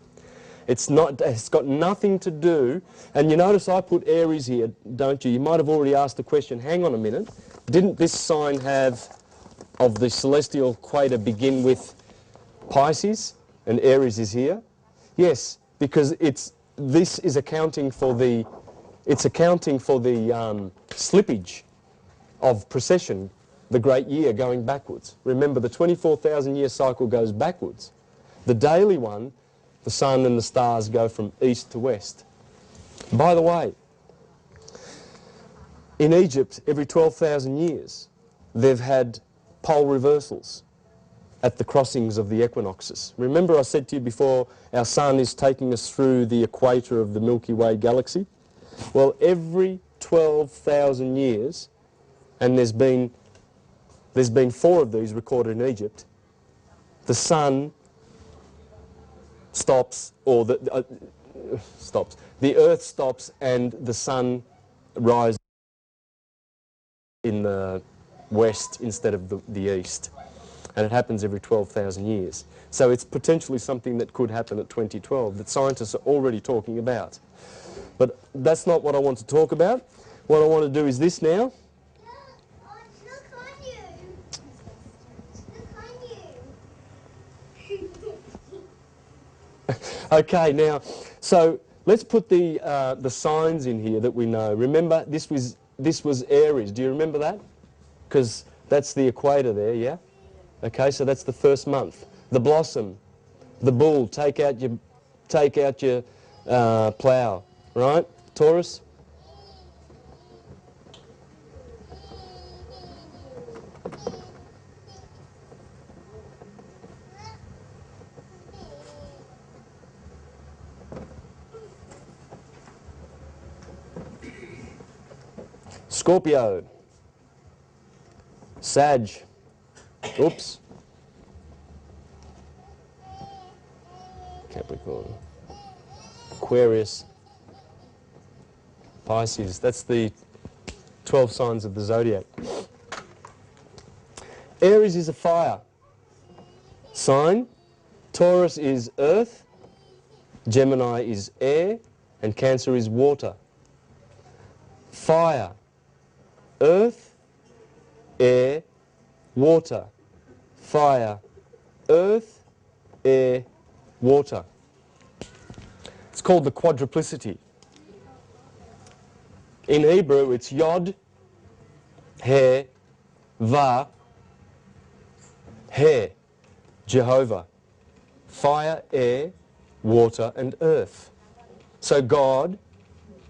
It's got nothing to do, and you notice I put Aries here, don't you? You might have already asked the question, hang on a minute, didn't this sign of the celestial equator begin with Pisces, and Aries is here? Yes, because this is accounting for the slippage of precession, the great year going backwards. Remember, the 24,000 year cycle goes backwards. The daily one, the sun and the stars go from east to west. By the way, in Egypt, every 12,000 years, they've had pole reversals at the crossings of the equinoxes. Remember I said to you before, our sun is taking us through the equator of the Milky Way galaxy? Well, every 12,000 years, and there's been 4 of these recorded in Egypt, the sun stops, or the Earth stops and the sun rises in the west instead of the east. And it happens every 12,000 years. So it's potentially something that could happen at 2012 that scientists are already talking about. But that's not what I want to talk about. What I want to do is this now. Okay, now, so let's put the signs in here that we know. Remember, this was Aries. Do you remember that? Because that's the equator there, yeah? Okay, so that's the first month. The blossom, the bull, take out your plough, right? Taurus. Scorpio, Sag, oops, Capricorn, Aquarius, Pisces. That's the 12 signs of the zodiac. Aries is a fire sign, Taurus is earth, Gemini is air, and Cancer is water. Fire, earth, air, water. Fire, earth, air, water. It's called the quadruplicity. In Hebrew, it's Yod, He, Va, He, Jehovah. Fire, air, water, and earth. So God,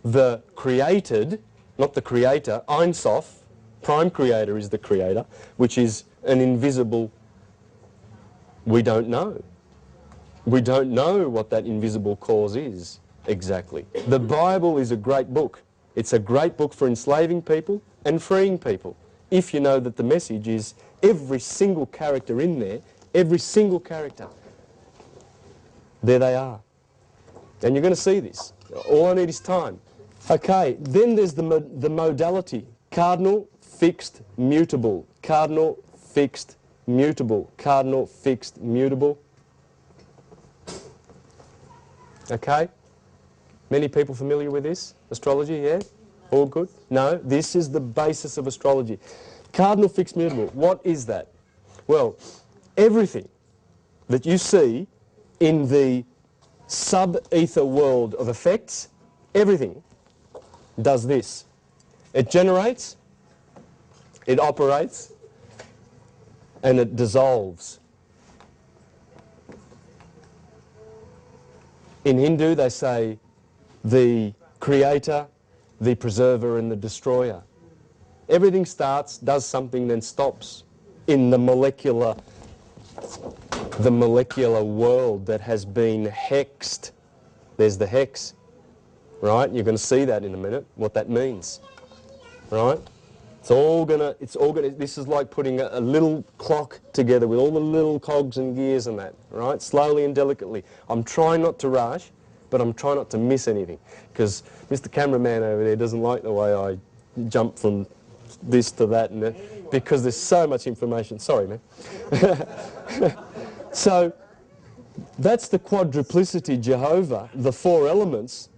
the created, not the creator, Ein Sof, prime creator is the creator, which is an invisible, we don't know. We don't know what that invisible cause is exactly. The Bible is a great book. It's a great book for enslaving people and freeing people. If you know that the message is every single character in there, every single character, there they are. And you're going to see this. All I need is time. Okay, then there's the modality. Cardinal, fixed, mutable. Cardinal, fixed, mutable. Cardinal, fixed, mutable. Okay? Many people familiar with this? Astrology, yeah? All good? No, this is the basis of astrology. Cardinal, fixed, mutable. What is that? Well, everything that you see in the sub-ether world of effects, everything does this. It generates, it operates, and it dissolves. In Hindu, they say the creator, the preserver, and the destroyer. Everything starts, does something, then stops in the molecular world that has been hexed. There's the hex, right? You're going to see that in a minute, what that means, right? This is like putting a little clock together with all the little cogs and gears and that, right? Slowly and delicately. I'm trying not to rush, but I'm trying not to miss anything. Because Mr. Cameraman over there doesn't like the way I jump from this to that and that, because there's so much information. Sorry, man. So, that's the quadruplicity Jehovah, the four elements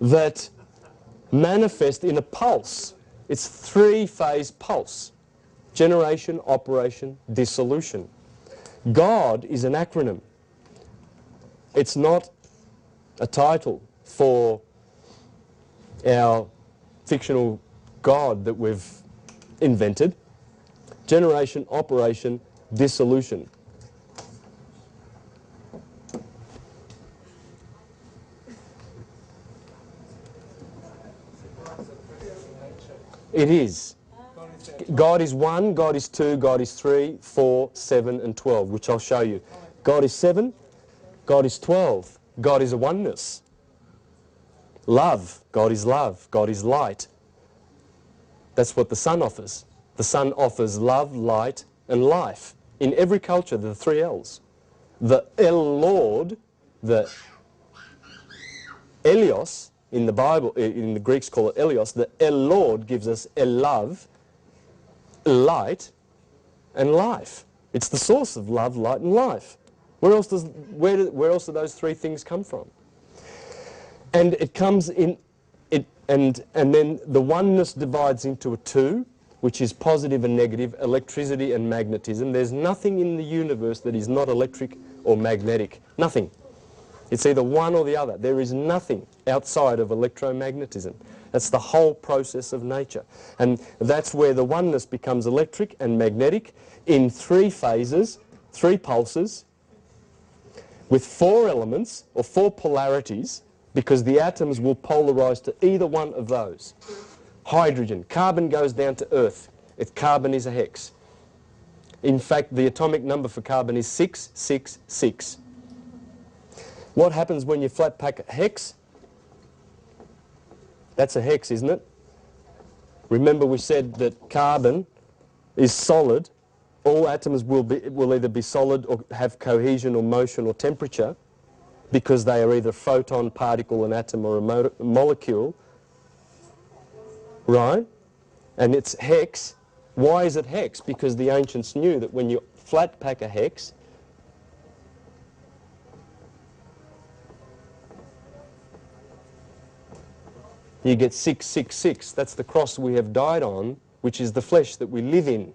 that manifest in a pulse. It's three-phase pulse. Generation, operation, dissolution. God is an acronym. It's not a title for our fictional God that we've invented. Generation, operation, dissolution. It is. God is 1, God is 2, God is 3, 4, 7 and 12, which I'll show you. God is 7, God is 12, God is a oneness. Love, God is light. That's what the sun offers. The sun offers love, light and life. In every culture, the 3 L's. The El-Lord, the Elios, in the Bible, in the Greeks call it Elios, the El-Lord gives us El-Love, light and life. It's the source of love, light and life. Where else do those 3 things come from? And it comes in, and then the oneness divides into a 2, which is positive and negative, electricity and magnetism. There's nothing in the universe that is not electric or magnetic. Nothing. It's either one or the other. There is nothing outside of electromagnetism. That's the whole process of nature. And that's where the oneness becomes electric and magnetic in 3 phases, 3 pulses, with 4 elements or 4 polarities, because the atoms will polarize to either one of those. Hydrogen, carbon goes down to Earth. If carbon is a hex. In fact, the atomic number for carbon is 666. What happens when you flat pack a hex? That's a hex, isn't it? Remember we said that carbon is solid. All atoms will either be solid or have cohesion or motion or temperature, because they are either photon, particle, an atom or a molecule. Right? And it's hex. Why is it hex? Because the ancients knew that when you flat pack a hex, you get 666. That's the cross we have died on, which is the flesh that we live in.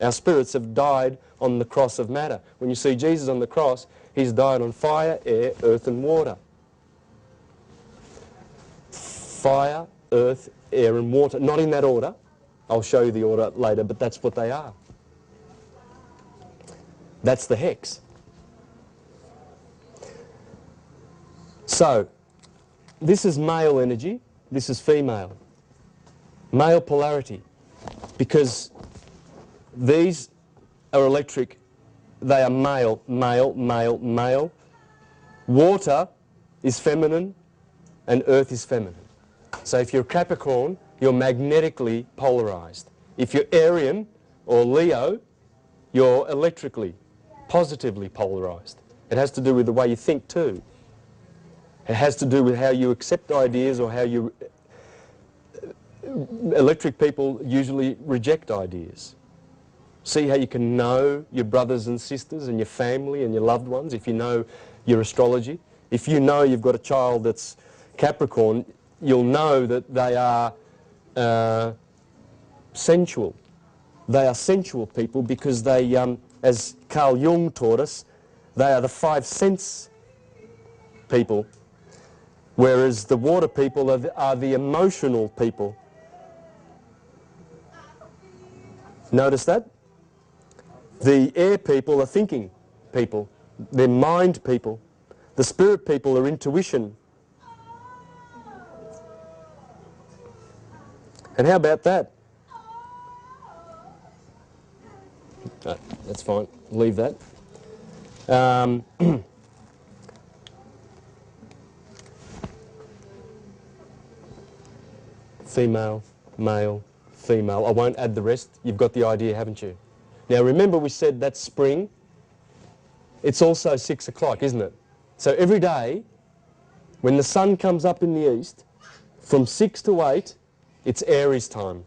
Our spirits have died on the cross of matter. When you see Jesus on the cross, he's died on fire, air, earth and water. Fire, earth, air and water. Not in that order. I'll show you the order later, but that's what they are. That's the hex. So, this is male energy. This is female. Male polarity. Because these are electric. They are male, male, male, male. Water is feminine and earth is feminine. So if you're Capricorn, you're magnetically polarized. If you're Arian or Leo, you're electrically, positively polarized. It has to do with the way you think too. It has to do with how you accept ideas or how you... Electric people usually reject ideas. See how you can know your brothers and sisters and your family and your loved ones if you know your astrology. If you know you've got a child that's Capricorn, you'll know that they are sensual. They are sensual people because they, as Carl Jung taught us, they are the 5 sense people, whereas the water people are the emotional people. Notice that? The air people are thinking people. They're mind people. The spirit people are intuition. And how about that? That's fine. Leave that. Female, male, female. I won't add the rest. You've got the idea, haven't you? Now remember we said that's spring. It's also 6 o'clock, isn't it? So every day, when the sun comes up in the east, from 6 to 8, it's Aries time.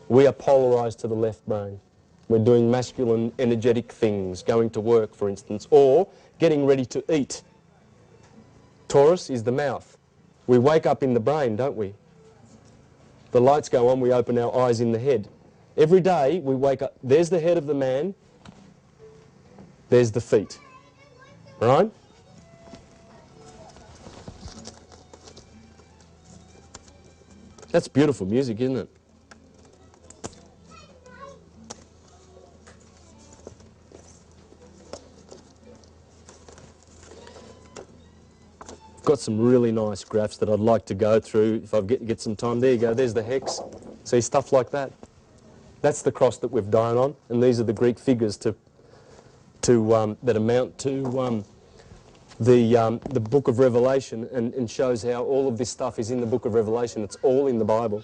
We are polarised to the left brain. We're doing masculine, energetic things, going to work, for instance, or getting ready to eat. Taurus is the mouth. We wake up in the brain, don't we? The lights go on, we open our eyes in the head. Every day we wake up, there's the head of the man, there's the feet. Right? That's beautiful music, isn't it? Got some really nice graphs that I'd like to go through if I get some time. There you go, there's the hex. See, stuff like that. That's the cross that we've died on, and these are the Greek figures that amount to the book of Revelation, and shows how all of this stuff is in the book of Revelation. It's all in the Bible.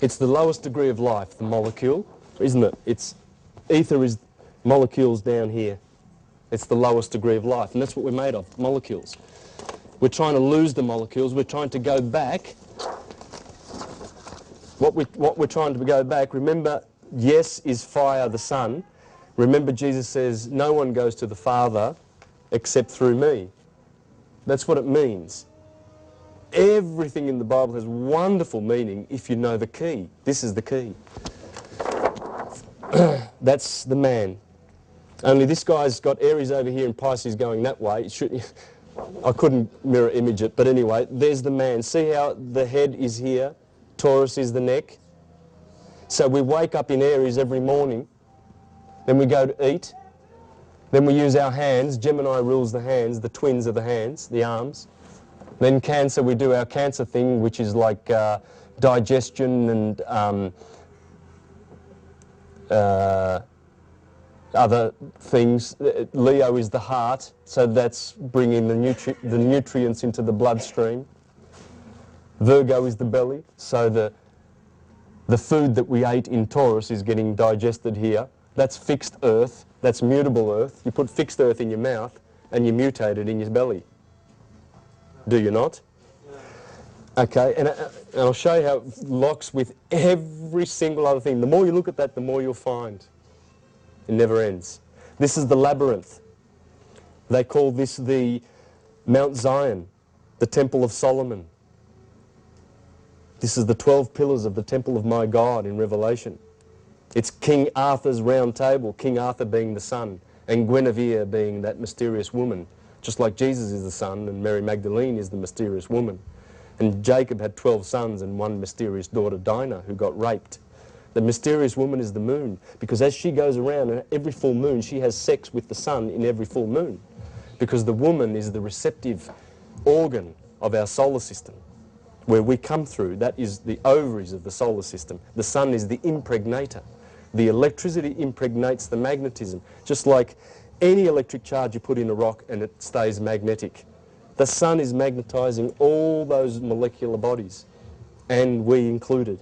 It's the lowest degree of life, the molecule, isn't it? It's ether is molecules down here. It's the lowest degree of life, and that's what we're made of, molecules. We're trying to lose the molecules. We're trying to go back. What we're trying to go back, remember, yes is fire, the sun. Remember Jesus says, no one goes to the Father except through me. That's what it means. Everything in the Bible has wonderful meaning if you know the key. This is the key. That's the man. Only this guy's got Aries over here and Pisces going that way. I couldn't mirror image it, but anyway, there's the man. See how the head is here, Taurus is the neck. So we wake up in Aries every morning, then we go to eat, then we use our hands. Gemini rules the hands, the twins of the hands, the arms. Then Cancer, we do our Cancer thing, which is like digestion and other things. Leo is the heart, so that's bringing the nutrients into the bloodstream. Virgo is the belly, so the food that we ate in Taurus is getting digested here. That's fixed earth, that's mutable earth. You put fixed earth in your mouth and you mutate it in your belly. Do you not? Okay, and I'll show you how it locks with every single other thing. The more you look at that, the more you'll find. It never ends. This is the labyrinth. They call this the Mount Zion, the Temple of Solomon. This is the 12 pillars of the Temple of my God in Revelation. It's King Arthur's round table, King Arthur being the sun, and Guinevere being that mysterious woman, just like Jesus is the son and Mary Magdalene is the mysterious woman. And Jacob had 12 sons and one mysterious daughter, Dinah, who got raped. The mysterious woman is the moon, because as she goes around, and every full moon, she has sex with the sun in every full moon, because the woman is the receptive organ of our solar system, where we come through. That is the ovaries of the solar system. The sun is the impregnator. The electricity impregnates the magnetism, just like any electric charge you put in a rock and it stays magnetic. The sun is magnetizing all those molecular bodies, and we included.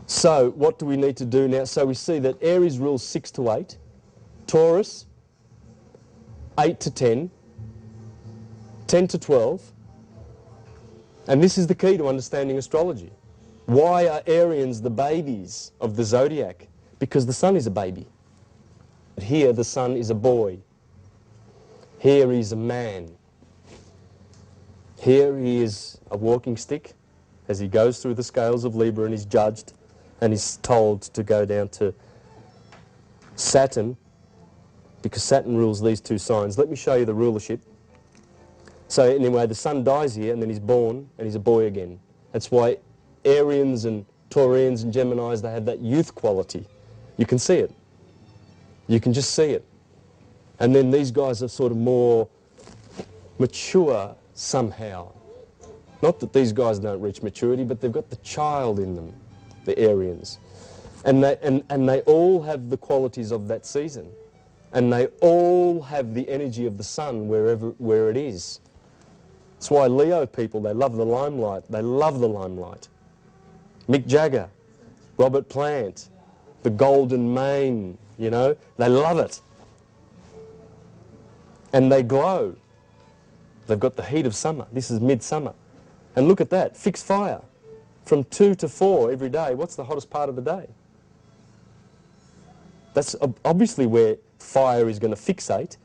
So what do we need to do now? So we see that Aries rules 6 to 8, Taurus 8 to 10, 10 to 12, and this is the key to understanding astrology. Why are Arians the babies of the zodiac? Because the sun is a baby. Here the sun is a boy. Here he's a man. Here he is a walking stick as he goes through the scales of Libra and is judged and is told to go down to Saturn, because Saturn rules these two signs. Let me show you the rulership. So anyway, the sun dies here and then he's born and he's a boy again. That's why Arians and Taurians and Geminis, they have that youth quality. You can see it. You can just see it. And then these guys are sort of more mature somehow. Not that these guys don't reach maturity, but they've got the child in them, the Arians. And they all have the qualities of that season. And they all have the energy of the sun where it is. That's why Leo people, they love the limelight. They love the limelight. Mick Jagger, Robert Plant, the golden mane, you know, they love it. And they glow. They've got the heat of summer. This is midsummer. And look at that, fixed fire. From 2 to 4 every day. What's the hottest part of the day? That's obviously where fire is going to fixate.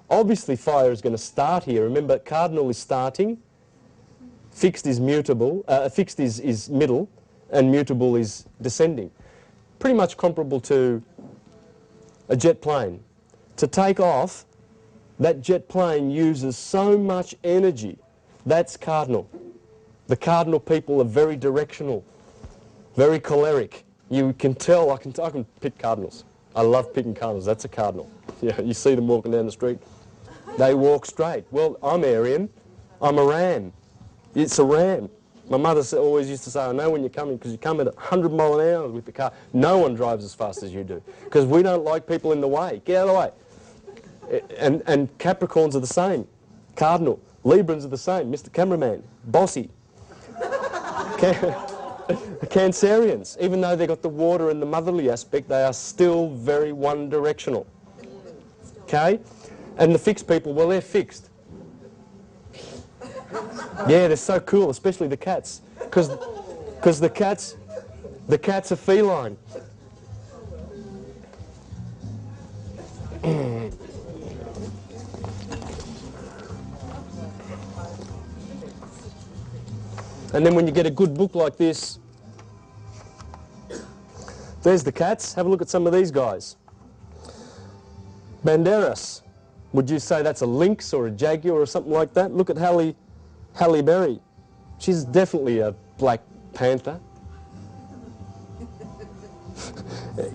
Obviously fire is going to start here. Remember, cardinal is starting, fixed is mutable, fixed is middle, and mutable is descending. Pretty much comparable to a jet plane. To take off, that jet plane uses so much energy. That's cardinal. The cardinal people are very directional, very choleric. You can tell, I can pick cardinals. I love picking cardinals. That's a cardinal. Yeah, you see them walking down the street. They walk straight. Well, I'm Aryan. I'm a ram. It's a ram. My mother always used to say, I know when you're coming because you come at 100 miles an hour with the car. No one drives as fast as you do because we don't like people in the way. Get out of the way. And Capricorns are the same. Cardinal. Librans are the same. Mr. Cameraman. Bossy. Cancerians, even though they've got the water and the motherly aspect, they are still very one-directional. Okay? And the fixed people, well, they're fixed. Yeah, they're so cool, especially the cats. Because the cats are feline. And then when you get a good book like this, there's the cats. Have a look at some of these guys. Banderas. Would you say that's a lynx or a jaguar or something like that? Look at Halle Berry. She's definitely a black panther.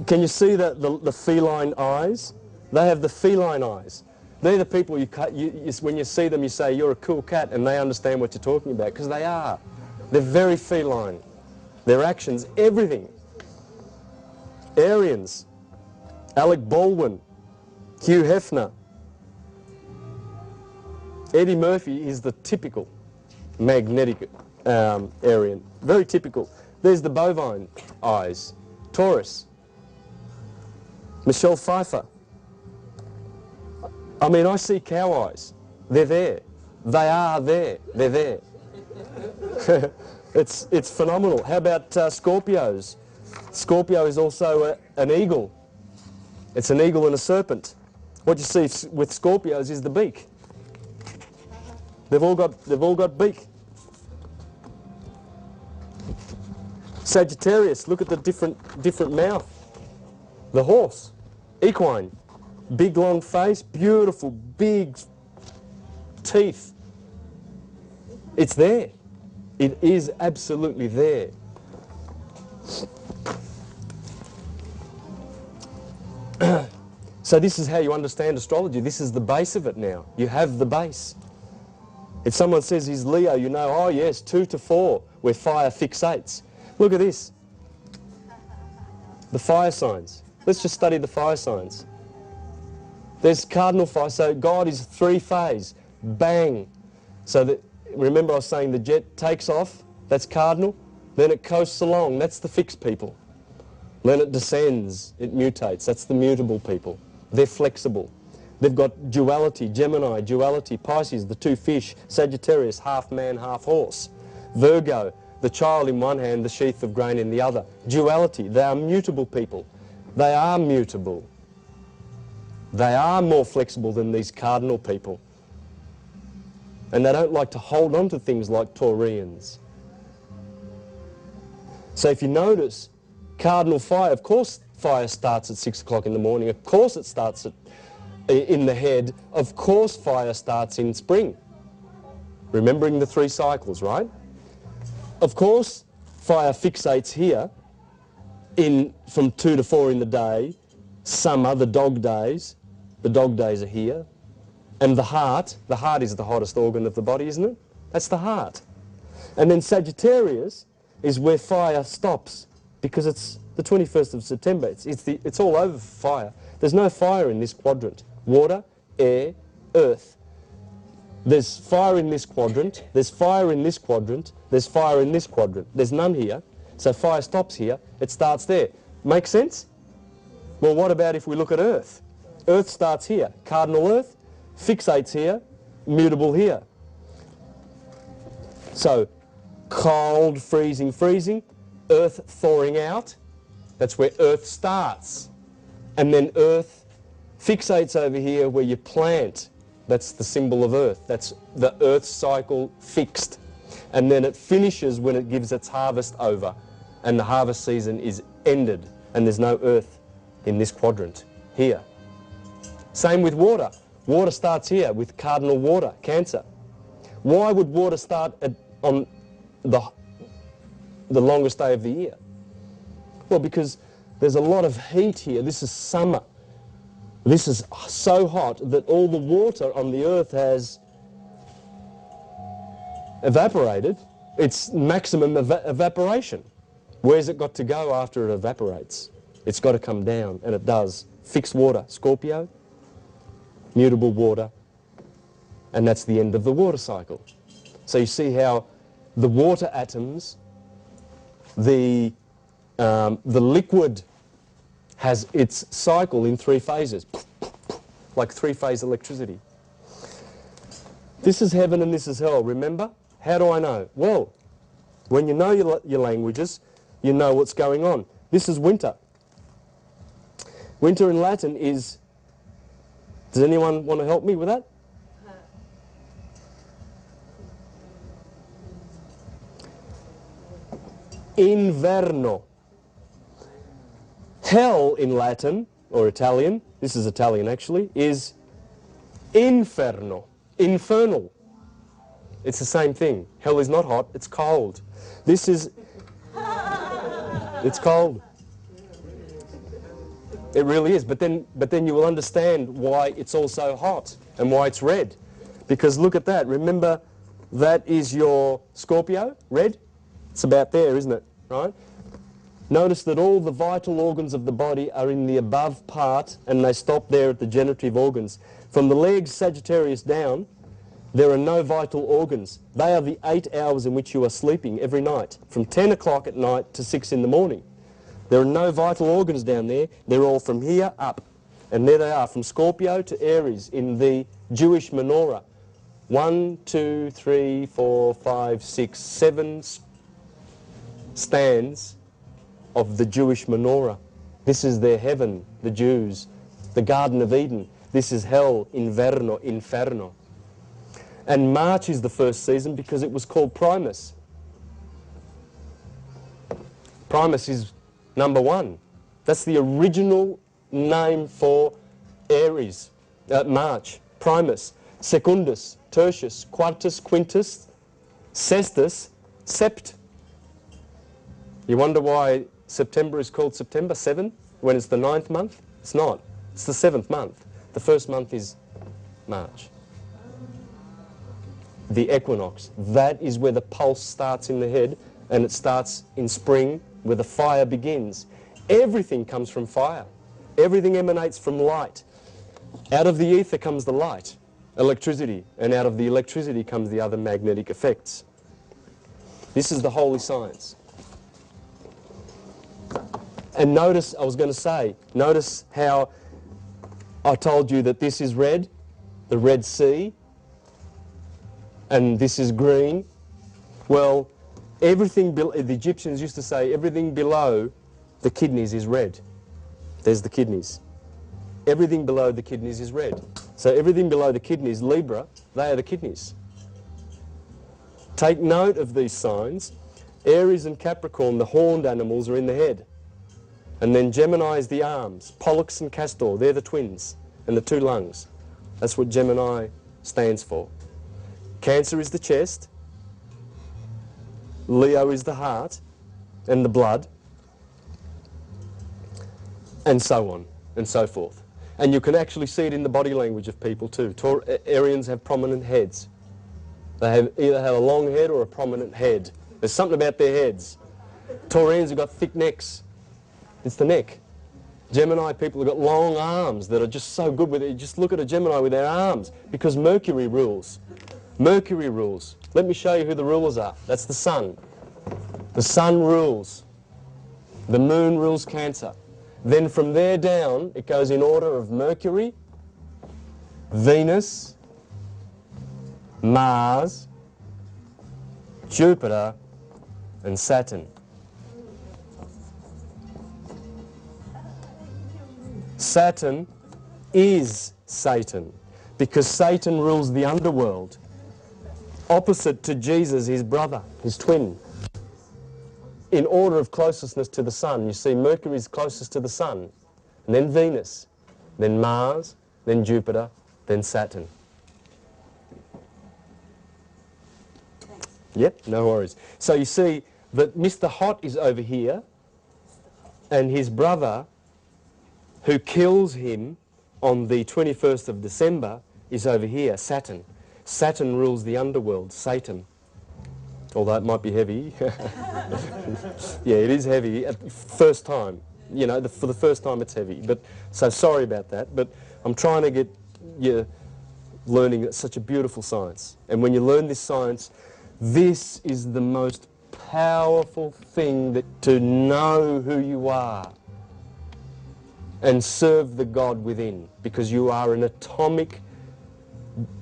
Can you see the feline eyes? They have the feline eyes. They're the people when you see them, you say, you're a cool cat, and they understand what you're talking about, because they are. They're very feline. Their actions, everything. Aryans, Alec Baldwin, Hugh Hefner. Eddie Murphy is the typical magnetic Aryan. Very typical. There's the bovine eyes. Taurus. Michelle Pfeiffer. I mean, I see cow eyes. They're there. They are there. They're there. It's phenomenal. How about Scorpios? Scorpio is also an eagle. It's an eagle and a serpent. What you see with Scorpios is the beak. They've all got beak. Sagittarius, look at the different mouth. The horse, equine, big long face, beautiful big teeth. It's there. It is absolutely there. So this is how you understand astrology. This is the base of it now. You have the base. If someone says he's Leo, you know, oh yes, 2 to 4, where fire fixates. Look at this. The fire signs. Let's just study the fire signs. There's cardinal fire, so God is 3-phase. Bang. So that, remember I was saying the jet takes off, that's cardinal, then it coasts along, that's the fixed people. Then it descends, it mutates, that's the mutable people. They're flexible. They've got duality, Gemini, duality, Pisces, the 2 fish, Sagittarius, half man, half horse. Virgo, the child in one hand, the sheath of grain in the other. Duality, they are mutable people. They are mutable. They are more flexible than these cardinal people. And they don't like to hold on to things like Taurians. So if you notice, cardinal fire, of course fire starts at 6 o'clock in the morning. Of course it starts in the head. Of course fire starts in spring. Remembering the 3 cycles, right? Of course fire fixates here from 2 to 4 in the day. Summer, the dog days are here. And the heart is the hottest organ of the body, isn't it? That's the heart. And then Sagittarius is where fire stops, because it's the 21st of September. It's all over fire. There's no fire in this quadrant. Water, air, earth. There's fire in this quadrant, there's fire in this quadrant, there's fire in this quadrant. There's none here, so fire stops here, it starts there. Make sense? Well, what about if we look at Earth? Earth starts here, cardinal Earth, fixates here, mutable here. So, cold, freezing, freezing, Earth thawing out, that's where Earth starts. And then Earth fixates over here where you plant. That's the symbol of Earth. That's the Earth cycle fixed. And then it finishes when it gives its harvest over. And the harvest season is ended. And there's no Earth in this quadrant, here. Same with water. Water starts here with cardinal water, Cancer. Why would water start on the longest day of the year? Well, because there's a lot of heat here. This is summer. This is so hot that all the water on the earth has evaporated. It's maximum evaporation. Where's it got to go after it evaporates? It's got to come down, and it does. Fixed water, Scorpio, mutable water, and that's the end of the water cycle. So you see how the water atoms, the liquid has its cycle in 3 phases, like 3-phase electricity. This is heaven and this is hell, remember? How do I know? Well, when you know your languages, you know what's going on. This is winter. Winter in Latin is, does anyone want to help me with that? Inverno. Hell in Latin, or Italian, this is Italian actually, is inferno, infernal. It's the same thing. Hell is not hot, it's cold. This is, it's cold. It really is, but then you will understand why it's also hot and why it's red. Because look at that, remember that is your Scorpio, red? It's about there, isn't it, right? Notice that all the vital organs of the body are in the above part and they stop there at the generative organs. From the legs, Sagittarius down, there are no vital organs. They are the 8 hours in which you are sleeping every night, from 10 o'clock at night to 6 in the morning. There are no vital organs down there. They're all from here up. And there they are, from Scorpio to Aries in the Jewish menorah. 1, 2, 3, 4, 5, 6, 7 stands of the Jewish menorah. This is their heaven, the Jews, the Garden of Eden. This is hell, inverno, inferno. And March is the first season because it was called Primus. Primus is number 1. That's the original name for Aries, March. Primus, Secundus, Tertius, Quartus, Quintus, Sextus, Sept. You wonder why September is called September 7 when it's the 9th month? It's not. It's the 7th month. The first month is March. The equinox. That is where the pulse starts in the head, and it starts in spring where the fire begins. Everything comes from fire. Everything emanates from light. Out of the ether comes the light, electricity, and out of the electricity comes the other magnetic effects. This is the holy science. And notice, I was going to say, notice how I told you that this is red, the Red Sea, and this is green. Well, everything, the Egyptians used to say, everything below the kidneys is red. There's the kidneys. Everything below the kidneys is red. So everything below the kidneys, Libra, they are the kidneys. Take note of these signs. Aries and Capricorn, the horned animals, are in the head. And then Gemini is the arms. Pollux and Castor, they're the twins. And the 2 lungs. That's what Gemini stands for. Cancer is the chest. Leo is the heart and the blood. And so on and so forth. And you can actually see it in the body language of people too. Arians have prominent heads. They either have a long head or a prominent head. There's something about their heads. Taurians have got thick necks. It's the neck. Gemini people have got long arms that are just so good with it. You just look at a Gemini with their arms because Mercury rules. Mercury rules. Let me show you who the rulers are. That's the sun. The sun rules. The moon rules Cancer. Then from there down, it goes in order of Mercury, Venus, Mars, Jupiter, and Saturn. Saturn is Satan, because Satan rules the underworld. Opposite to Jesus, his brother, his twin. In order of closeness to the sun, you see Mercury is closest to the sun, and then Venus, then Mars, then Jupiter, then Saturn. Yep, no worries. So you see that Mr. Hot is over here, and his brother, who kills him on the 21st of December, is over here, Saturn. Saturn rules the underworld, Satan. Although it might be heavy. Yeah, it is heavy at the first time. You know, for the first time it's heavy. But so sorry about that. But I'm trying to get you learning such a beautiful science. And when you learn this science, this is the most powerful thing, that to know who you are and serve the God within, because you are an atomic,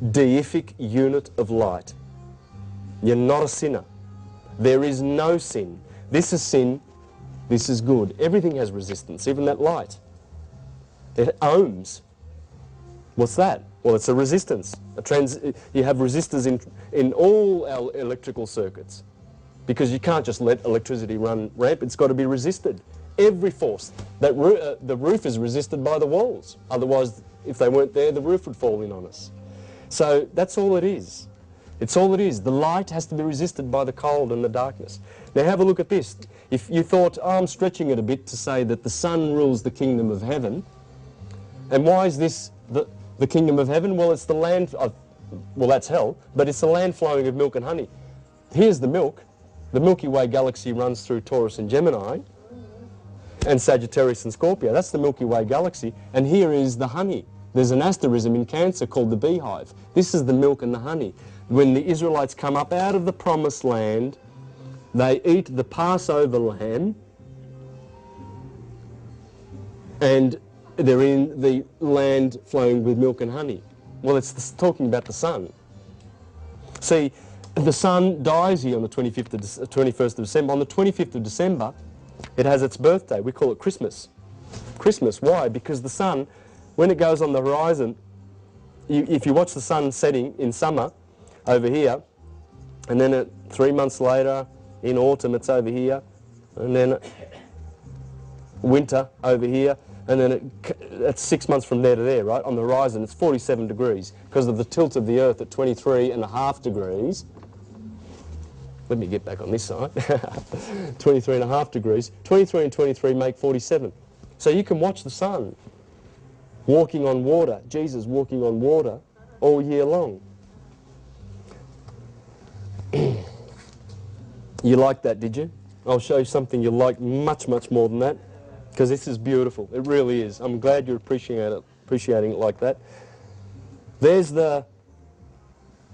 deific unit of light. You're not a sinner. There is no sin. This is sin, this is good. Everything has resistance, even that light. It ohms. What's that? Well, it's a resistance. You have resistors in all our electrical circuits, because you can't just let electricity run rampant. It's got to be resisted. Every force. The roof is resisted by the walls. Otherwise, if they weren't there, the roof would fall in on us. So that's all it is. It's all it is. The light has to be resisted by the cold and the darkness. Now have a look at this. If you thought, oh, I'm stretching it a bit to say that the sun rules the kingdom of heaven, and why is this the kingdom of heaven? Well, it's the land, well, that's hell, but it's the land flowing of milk and honey. Here's the milk. The Milky Way galaxy runs through Taurus and Gemini, and Sagittarius and Scorpio. That's the Milky Way galaxy. And here is the honey. There's an asterism in Cancer called the beehive. This is the milk and the honey. When the Israelites come up out of the promised land, they eat the Passover lamb, and they're in the land flowing with milk and honey. Well, it's talking about the sun. See, the sun dies here on the 21st of December. On the 25th of December, it has its birthday. We call it Christmas. Christmas, why? Because the sun, when it goes on the horizon, if you watch the sun setting in summer over here, and then 3 months later, in autumn, it's over here, and then winter over here, and then it's 6 months from there to there, right? On the horizon, it's 47 degrees because of the tilt of the Earth at 23.5 degrees. Let me get back on this side. 23.5 degrees. 23 and 23 make 47. So you can watch the sun walking on water, Jesus walking on water all year long. You like that, did you? I'll show you something you like much, much more than that, because this is beautiful. It really is. I'm glad you're appreciating it like that. There's the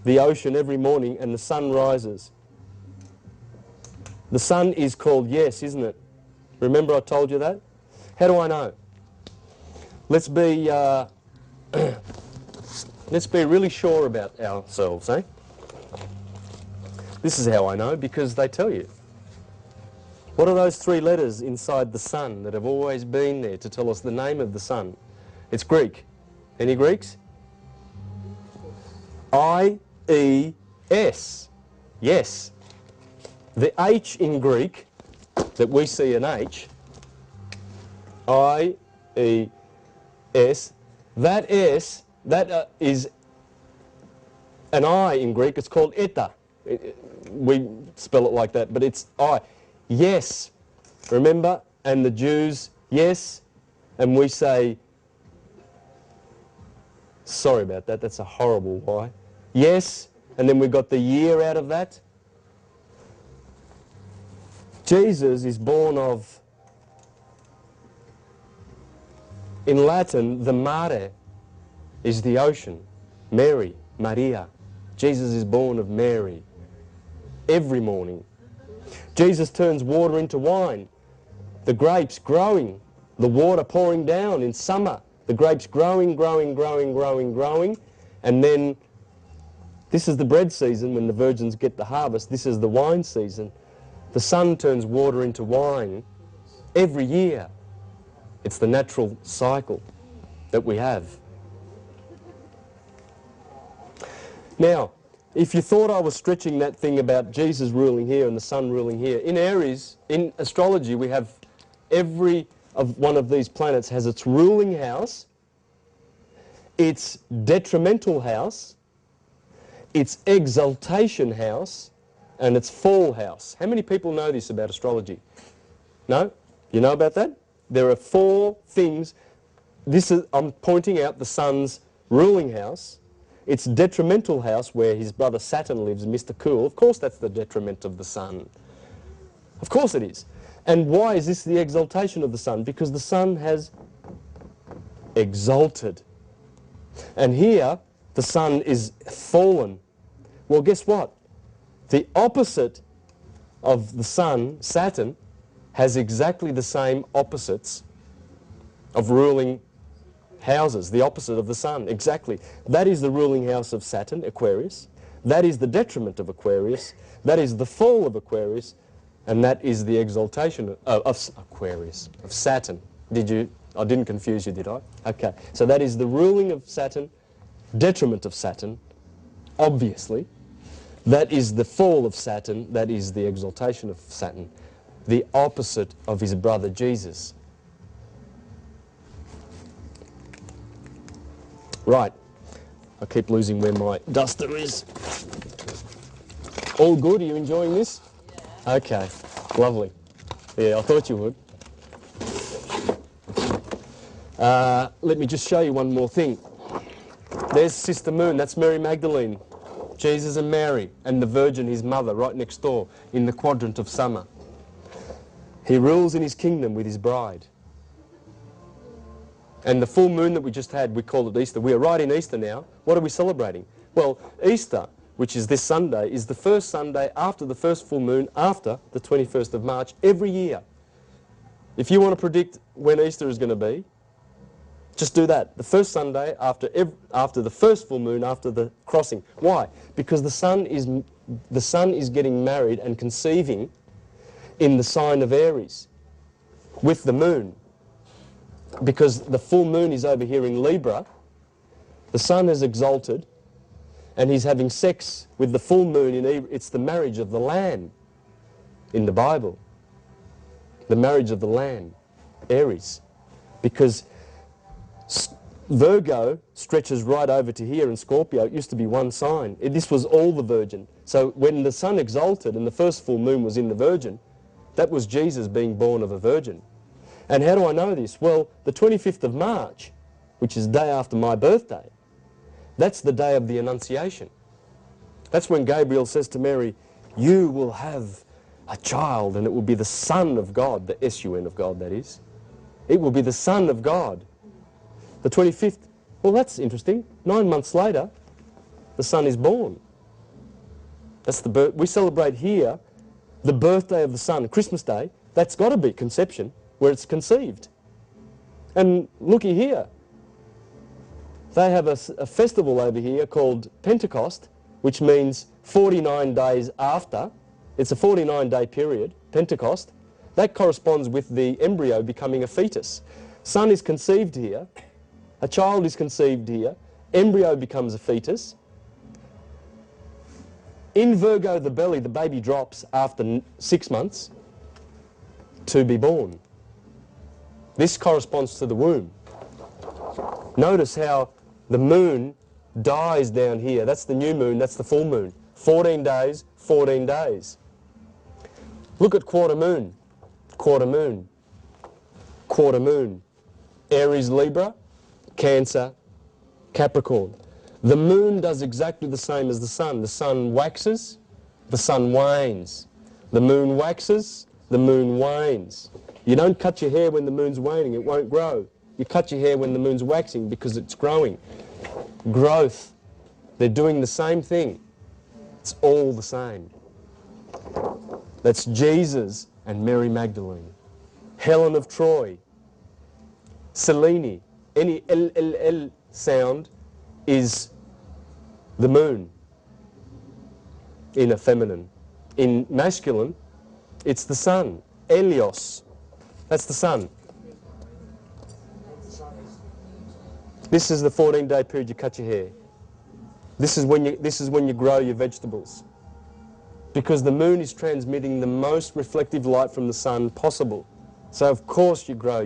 ocean every morning, and the sun rises. The sun is called yes, isn't it? Remember I told you that? How do I know? Let's be really sure about ourselves, eh? This is how I know, because they tell you. What are those 3 letters inside the sun that have always been there to tell us the name of the sun? It's Greek. Any Greeks? I-E-S. Yes. The H in Greek, that we see an H, I-E-S, that S, that is an I in Greek. It's called eta. We spell it like that, but it's I. Yes, remember? And the Jews, yes, and we say, sorry about that, that's a horrible Y. Yes, and then we got the year out of that. Jesus is born of, in Latin, the mare is the ocean. Mary, Maria. Jesus is born of Mary every morning. Jesus turns water into wine. The grapes growing, the water pouring down in summer. The grapes growing, and then this is the bread season when the virgins get the harvest. This is the wine season. The sun turns water into wine every year. It's the natural cycle that we have. Now, if you thought I was stretching that thing about Jesus ruling here and the sun ruling here, in Aries, in astrology, we have every one of these planets has its ruling house, its detrimental house, its exaltation house, and its fall house. How many people know this about astrology? No? You know about that? There are 4 things. I'm pointing out the sun's ruling house, its detrimental house where his brother Saturn lives, Mr. Cool. Of course that's the detriment of the sun. Of course it is. And why is this the exaltation of the sun? Because the sun has exalted. And here, the sun is fallen. Well, guess what? The opposite of the sun, Saturn, has exactly the same opposites of ruling houses, the opposite of the sun, exactly. That is the ruling house of Saturn, Aquarius. That is the detriment of Aquarius. That is the fall of Aquarius. And that is the exaltation of Aquarius, of Saturn. I didn't confuse you, did I? Okay. So that is the ruling of Saturn, detriment of Saturn, obviously. That is the fall of Saturn. That is the exaltation of Saturn. The opposite of his brother Jesus. Right. I keep losing where my duster is. All good? Are you enjoying this? Yeah. Okay. Lovely. Yeah, I thought you would. Let me just show you one more thing. There's Sister Moon. That's Mary Magdalene. Jesus and Mary and the Virgin, his mother, right next door in the quadrant of summer. He rules in his kingdom with his bride. And the full moon that we just had, we call it Easter. We are right in Easter now. What are we celebrating? Well, Easter, which is this Sunday, is the first Sunday after the first full moon, after the 21st of March, every year. If you want to predict when Easter is going to be, just do that. The first Sunday after the first full moon, after the crossing. Why? Because the sun is getting married and conceiving in the sign of Aries with the moon. Because the full moon is over here in Libra, the sun has exalted, and he's having sex with the full moon in Libra. It's the marriage of the Lamb in the Bible. The marriage of the Lamb, Aries. Because Virgo stretches right over to here, and Scorpio, it used to be one sign. This was all the Virgin. So when the sun exalted and the first full moon was in the Virgin, that was Jesus being born of a virgin. And how do I know this? Well, the 25th of March, which is the day after my birthday, that's the day of the Annunciation. That's when Gabriel says to Mary, you will have a child and it will be the Son of God, the S-U-N of God, that is. It will be the Son of God. The 25th, well, that's interesting. 9 months later, the Son is born. That's the birth. We celebrate here the birthday of the Son, Christmas Day. That's got to be conception, where it's conceived. And looky here. They have a festival over here called Pentecost, which means 49 days after. It's a 49-day period, Pentecost. That corresponds with the embryo becoming a fetus. Son is conceived here. A child is conceived here. Embryo becomes a fetus. In Virgo, the belly, the baby drops after 6 months to be born. This corresponds to the womb. Notice how the moon dies down here. That's the new moon, that's the full moon. 14 days, 14 days. Look at quarter moon, quarter moon, quarter moon. Aries, Libra, Cancer, Capricorn. The moon does exactly the same as the sun. The sun waxes, the sun wanes. The moon waxes, the moon wanes. You don't cut your hair when the moon's waning, it won't grow. You cut your hair when the moon's waxing because it's growing. Growth. They're doing the same thing. It's all the same. That's Jesus and Mary Magdalene. Helen of Troy. Selene. Any L sound is the moon in a feminine. In masculine, it's the sun. Helios. That's the sun. This is the 14-day period you cut your hair. This is when you grow your vegetables. Because the moon is transmitting the most reflective light from the sun possible. So of course you grow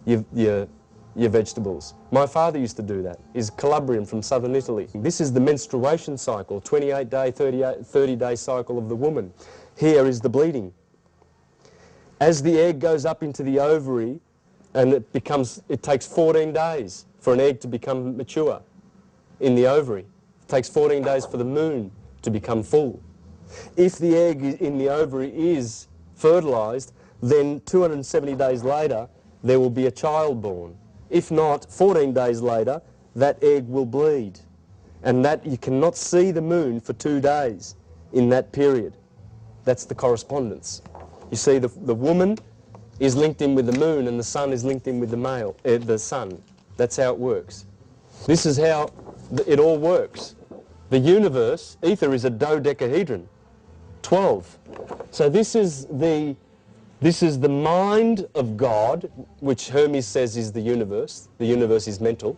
your vegetables. My father used to do that. He's Calabrian from southern Italy. This is the menstruation cycle, 28-day, 30-day cycle of the woman. Here is the bleeding. As the egg goes up into the ovary, and it takes 14 days for an egg to become mature in the ovary. It takes 14 days for the moon to become full. If the egg in the ovary is fertilized, then 270 days later, there will be a child born. If not, 14 days later, that egg will bleed. And that you cannot see the moon for 2 days in that period. That's the correspondence. You see, the woman is linked in with the moon and the sun is linked in with the sun. That's how it works. This is how it all works. The universe, ether, is a dodecahedron, 12. So this is the mind of God, which Hermes says is the universe. The universe is mental.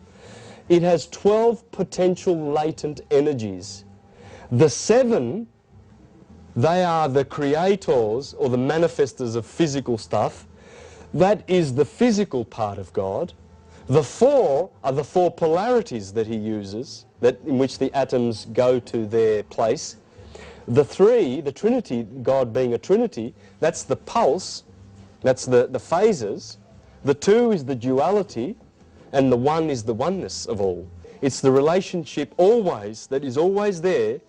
It has 12 potential latent energies. The 7, they are the creators or the manifestors of physical stuff. That is the physical part of God. The 4 are the 4 polarities that he uses, in which the atoms go to their place. The 3, the Trinity, God being a Trinity, that's the pulse, that's the phases. The 2 is the duality, and the 1 is the oneness of all. It's the relationship always, that is always there,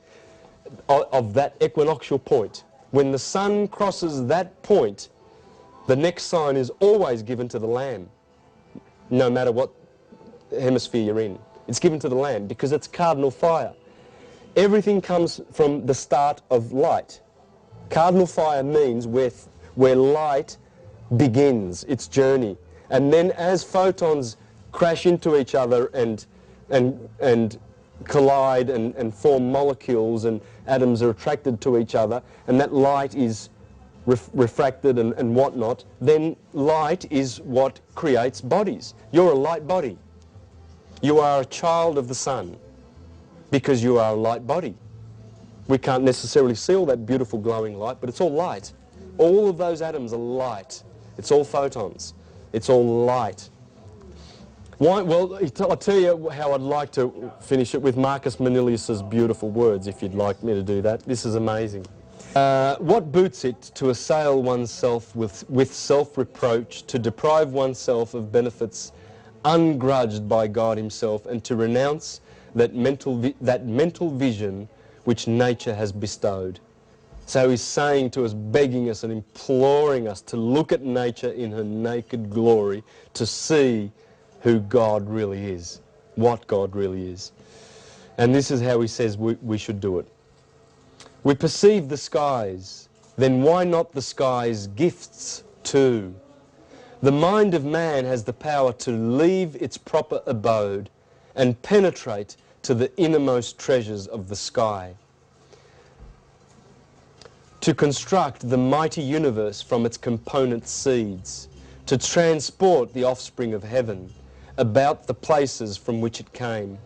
of that equinoctial point. When the sun crosses that point, the next sign is always given to the Lamb, no matter what hemisphere you're in. It's given to the Lamb because it's cardinal fire. Everything comes from the start of light. Cardinal fire means where light begins its journey. And then as photons crash into each other and collide and form molecules, and atoms are attracted to each other, and that light is refracted and whatnot, then light is what creates bodies. You're a light body. You are a child of the sun because you are a light body. We can't necessarily see all that beautiful glowing light, but it's all light. All of those atoms are light. It's all photons. It's all light. Why? Well, I'll tell you how I'd like to finish it with Marcus Manilius's beautiful words, if you'd like me to do that. This is amazing. What boots it to assail oneself with self-reproach, to deprive oneself of benefits ungrudged by God himself, and to renounce that mental vision which nature has bestowed? So he's saying to us, begging us and imploring us to look at nature in her naked glory, to see who God really is, what God really is. And this is how he says we should do it. We perceive the skies, then why not the skies' gifts too? The mind of man has the power to leave its proper abode and penetrate to the innermost treasures of the sky, to construct the mighty universe from its component seeds, to transport the offspring of heaven about the places from which it came,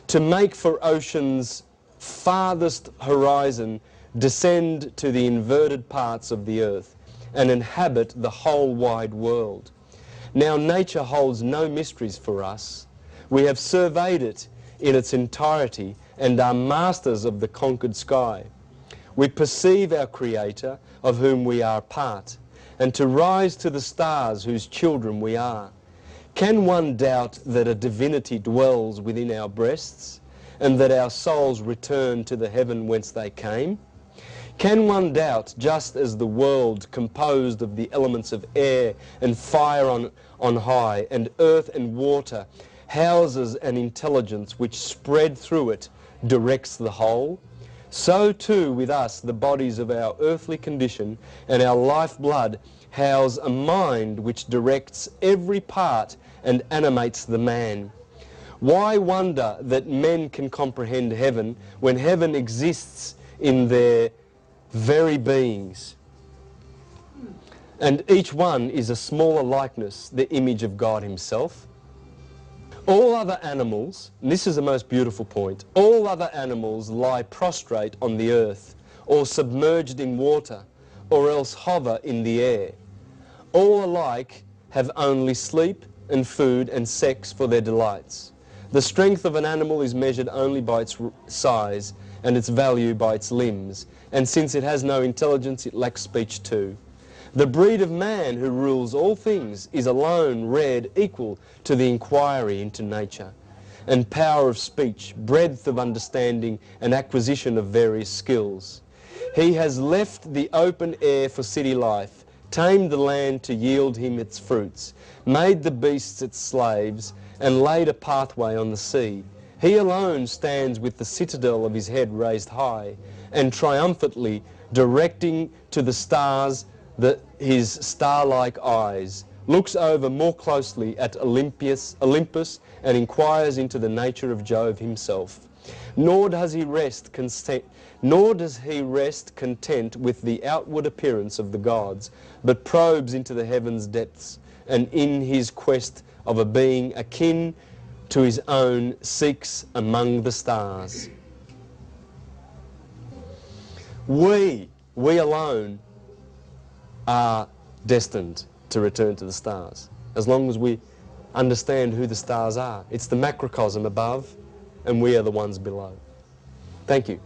to make for ocean's farthest horizon descend to the inverted parts of the earth and inhabit the whole wide world. Now nature holds no mysteries for us. We have surveyed it in its entirety and are masters of the conquered sky. We perceive our Creator, of whom we are part, and to rise to the stars whose children we are. Can one doubt that a divinity dwells within our breasts, and that our souls return to the heaven whence they came? Can one doubt, just as the world composed of the elements of air and fire on high, and earth and water, houses an intelligence which spread through it directs the whole? So too with us the bodies of our earthly condition and our lifeblood house a mind which directs every part and animates the man. Why wonder that men can comprehend heaven when heaven exists in their very beings? And each one is a smaller likeness, the image of God himself. All other animals, and this is the most beautiful point, all other animals lie prostrate on the earth, or submerged in water, or else hover in the air. All alike have only sleep and food and sex for their delights. The strength of an animal is measured only by its size, and its value by its limbs, and since it has no intelligence, it lacks speech too. The breed of man who rules all things is alone read equal to the inquiry into nature, and power of speech, breadth of understanding, and acquisition of various skills. He has left the open air for city life, tamed the land to yield him its fruits, made the beasts its slaves, and laid a pathway on the sea. He alone stands with the citadel of his head raised high, and triumphantly directing to the stars his star-like eyes, looks over more closely at Olympus and inquires into the nature of Jove himself. Nor does he rest content with the outward appearance of the gods, but probes into the heavens' depths, and in his quest of a being akin to his own seeks among the stars. We alone are destined to return to the stars, as long as we understand who the stars are. It's the macrocosm above, and we are the ones below. Thank you.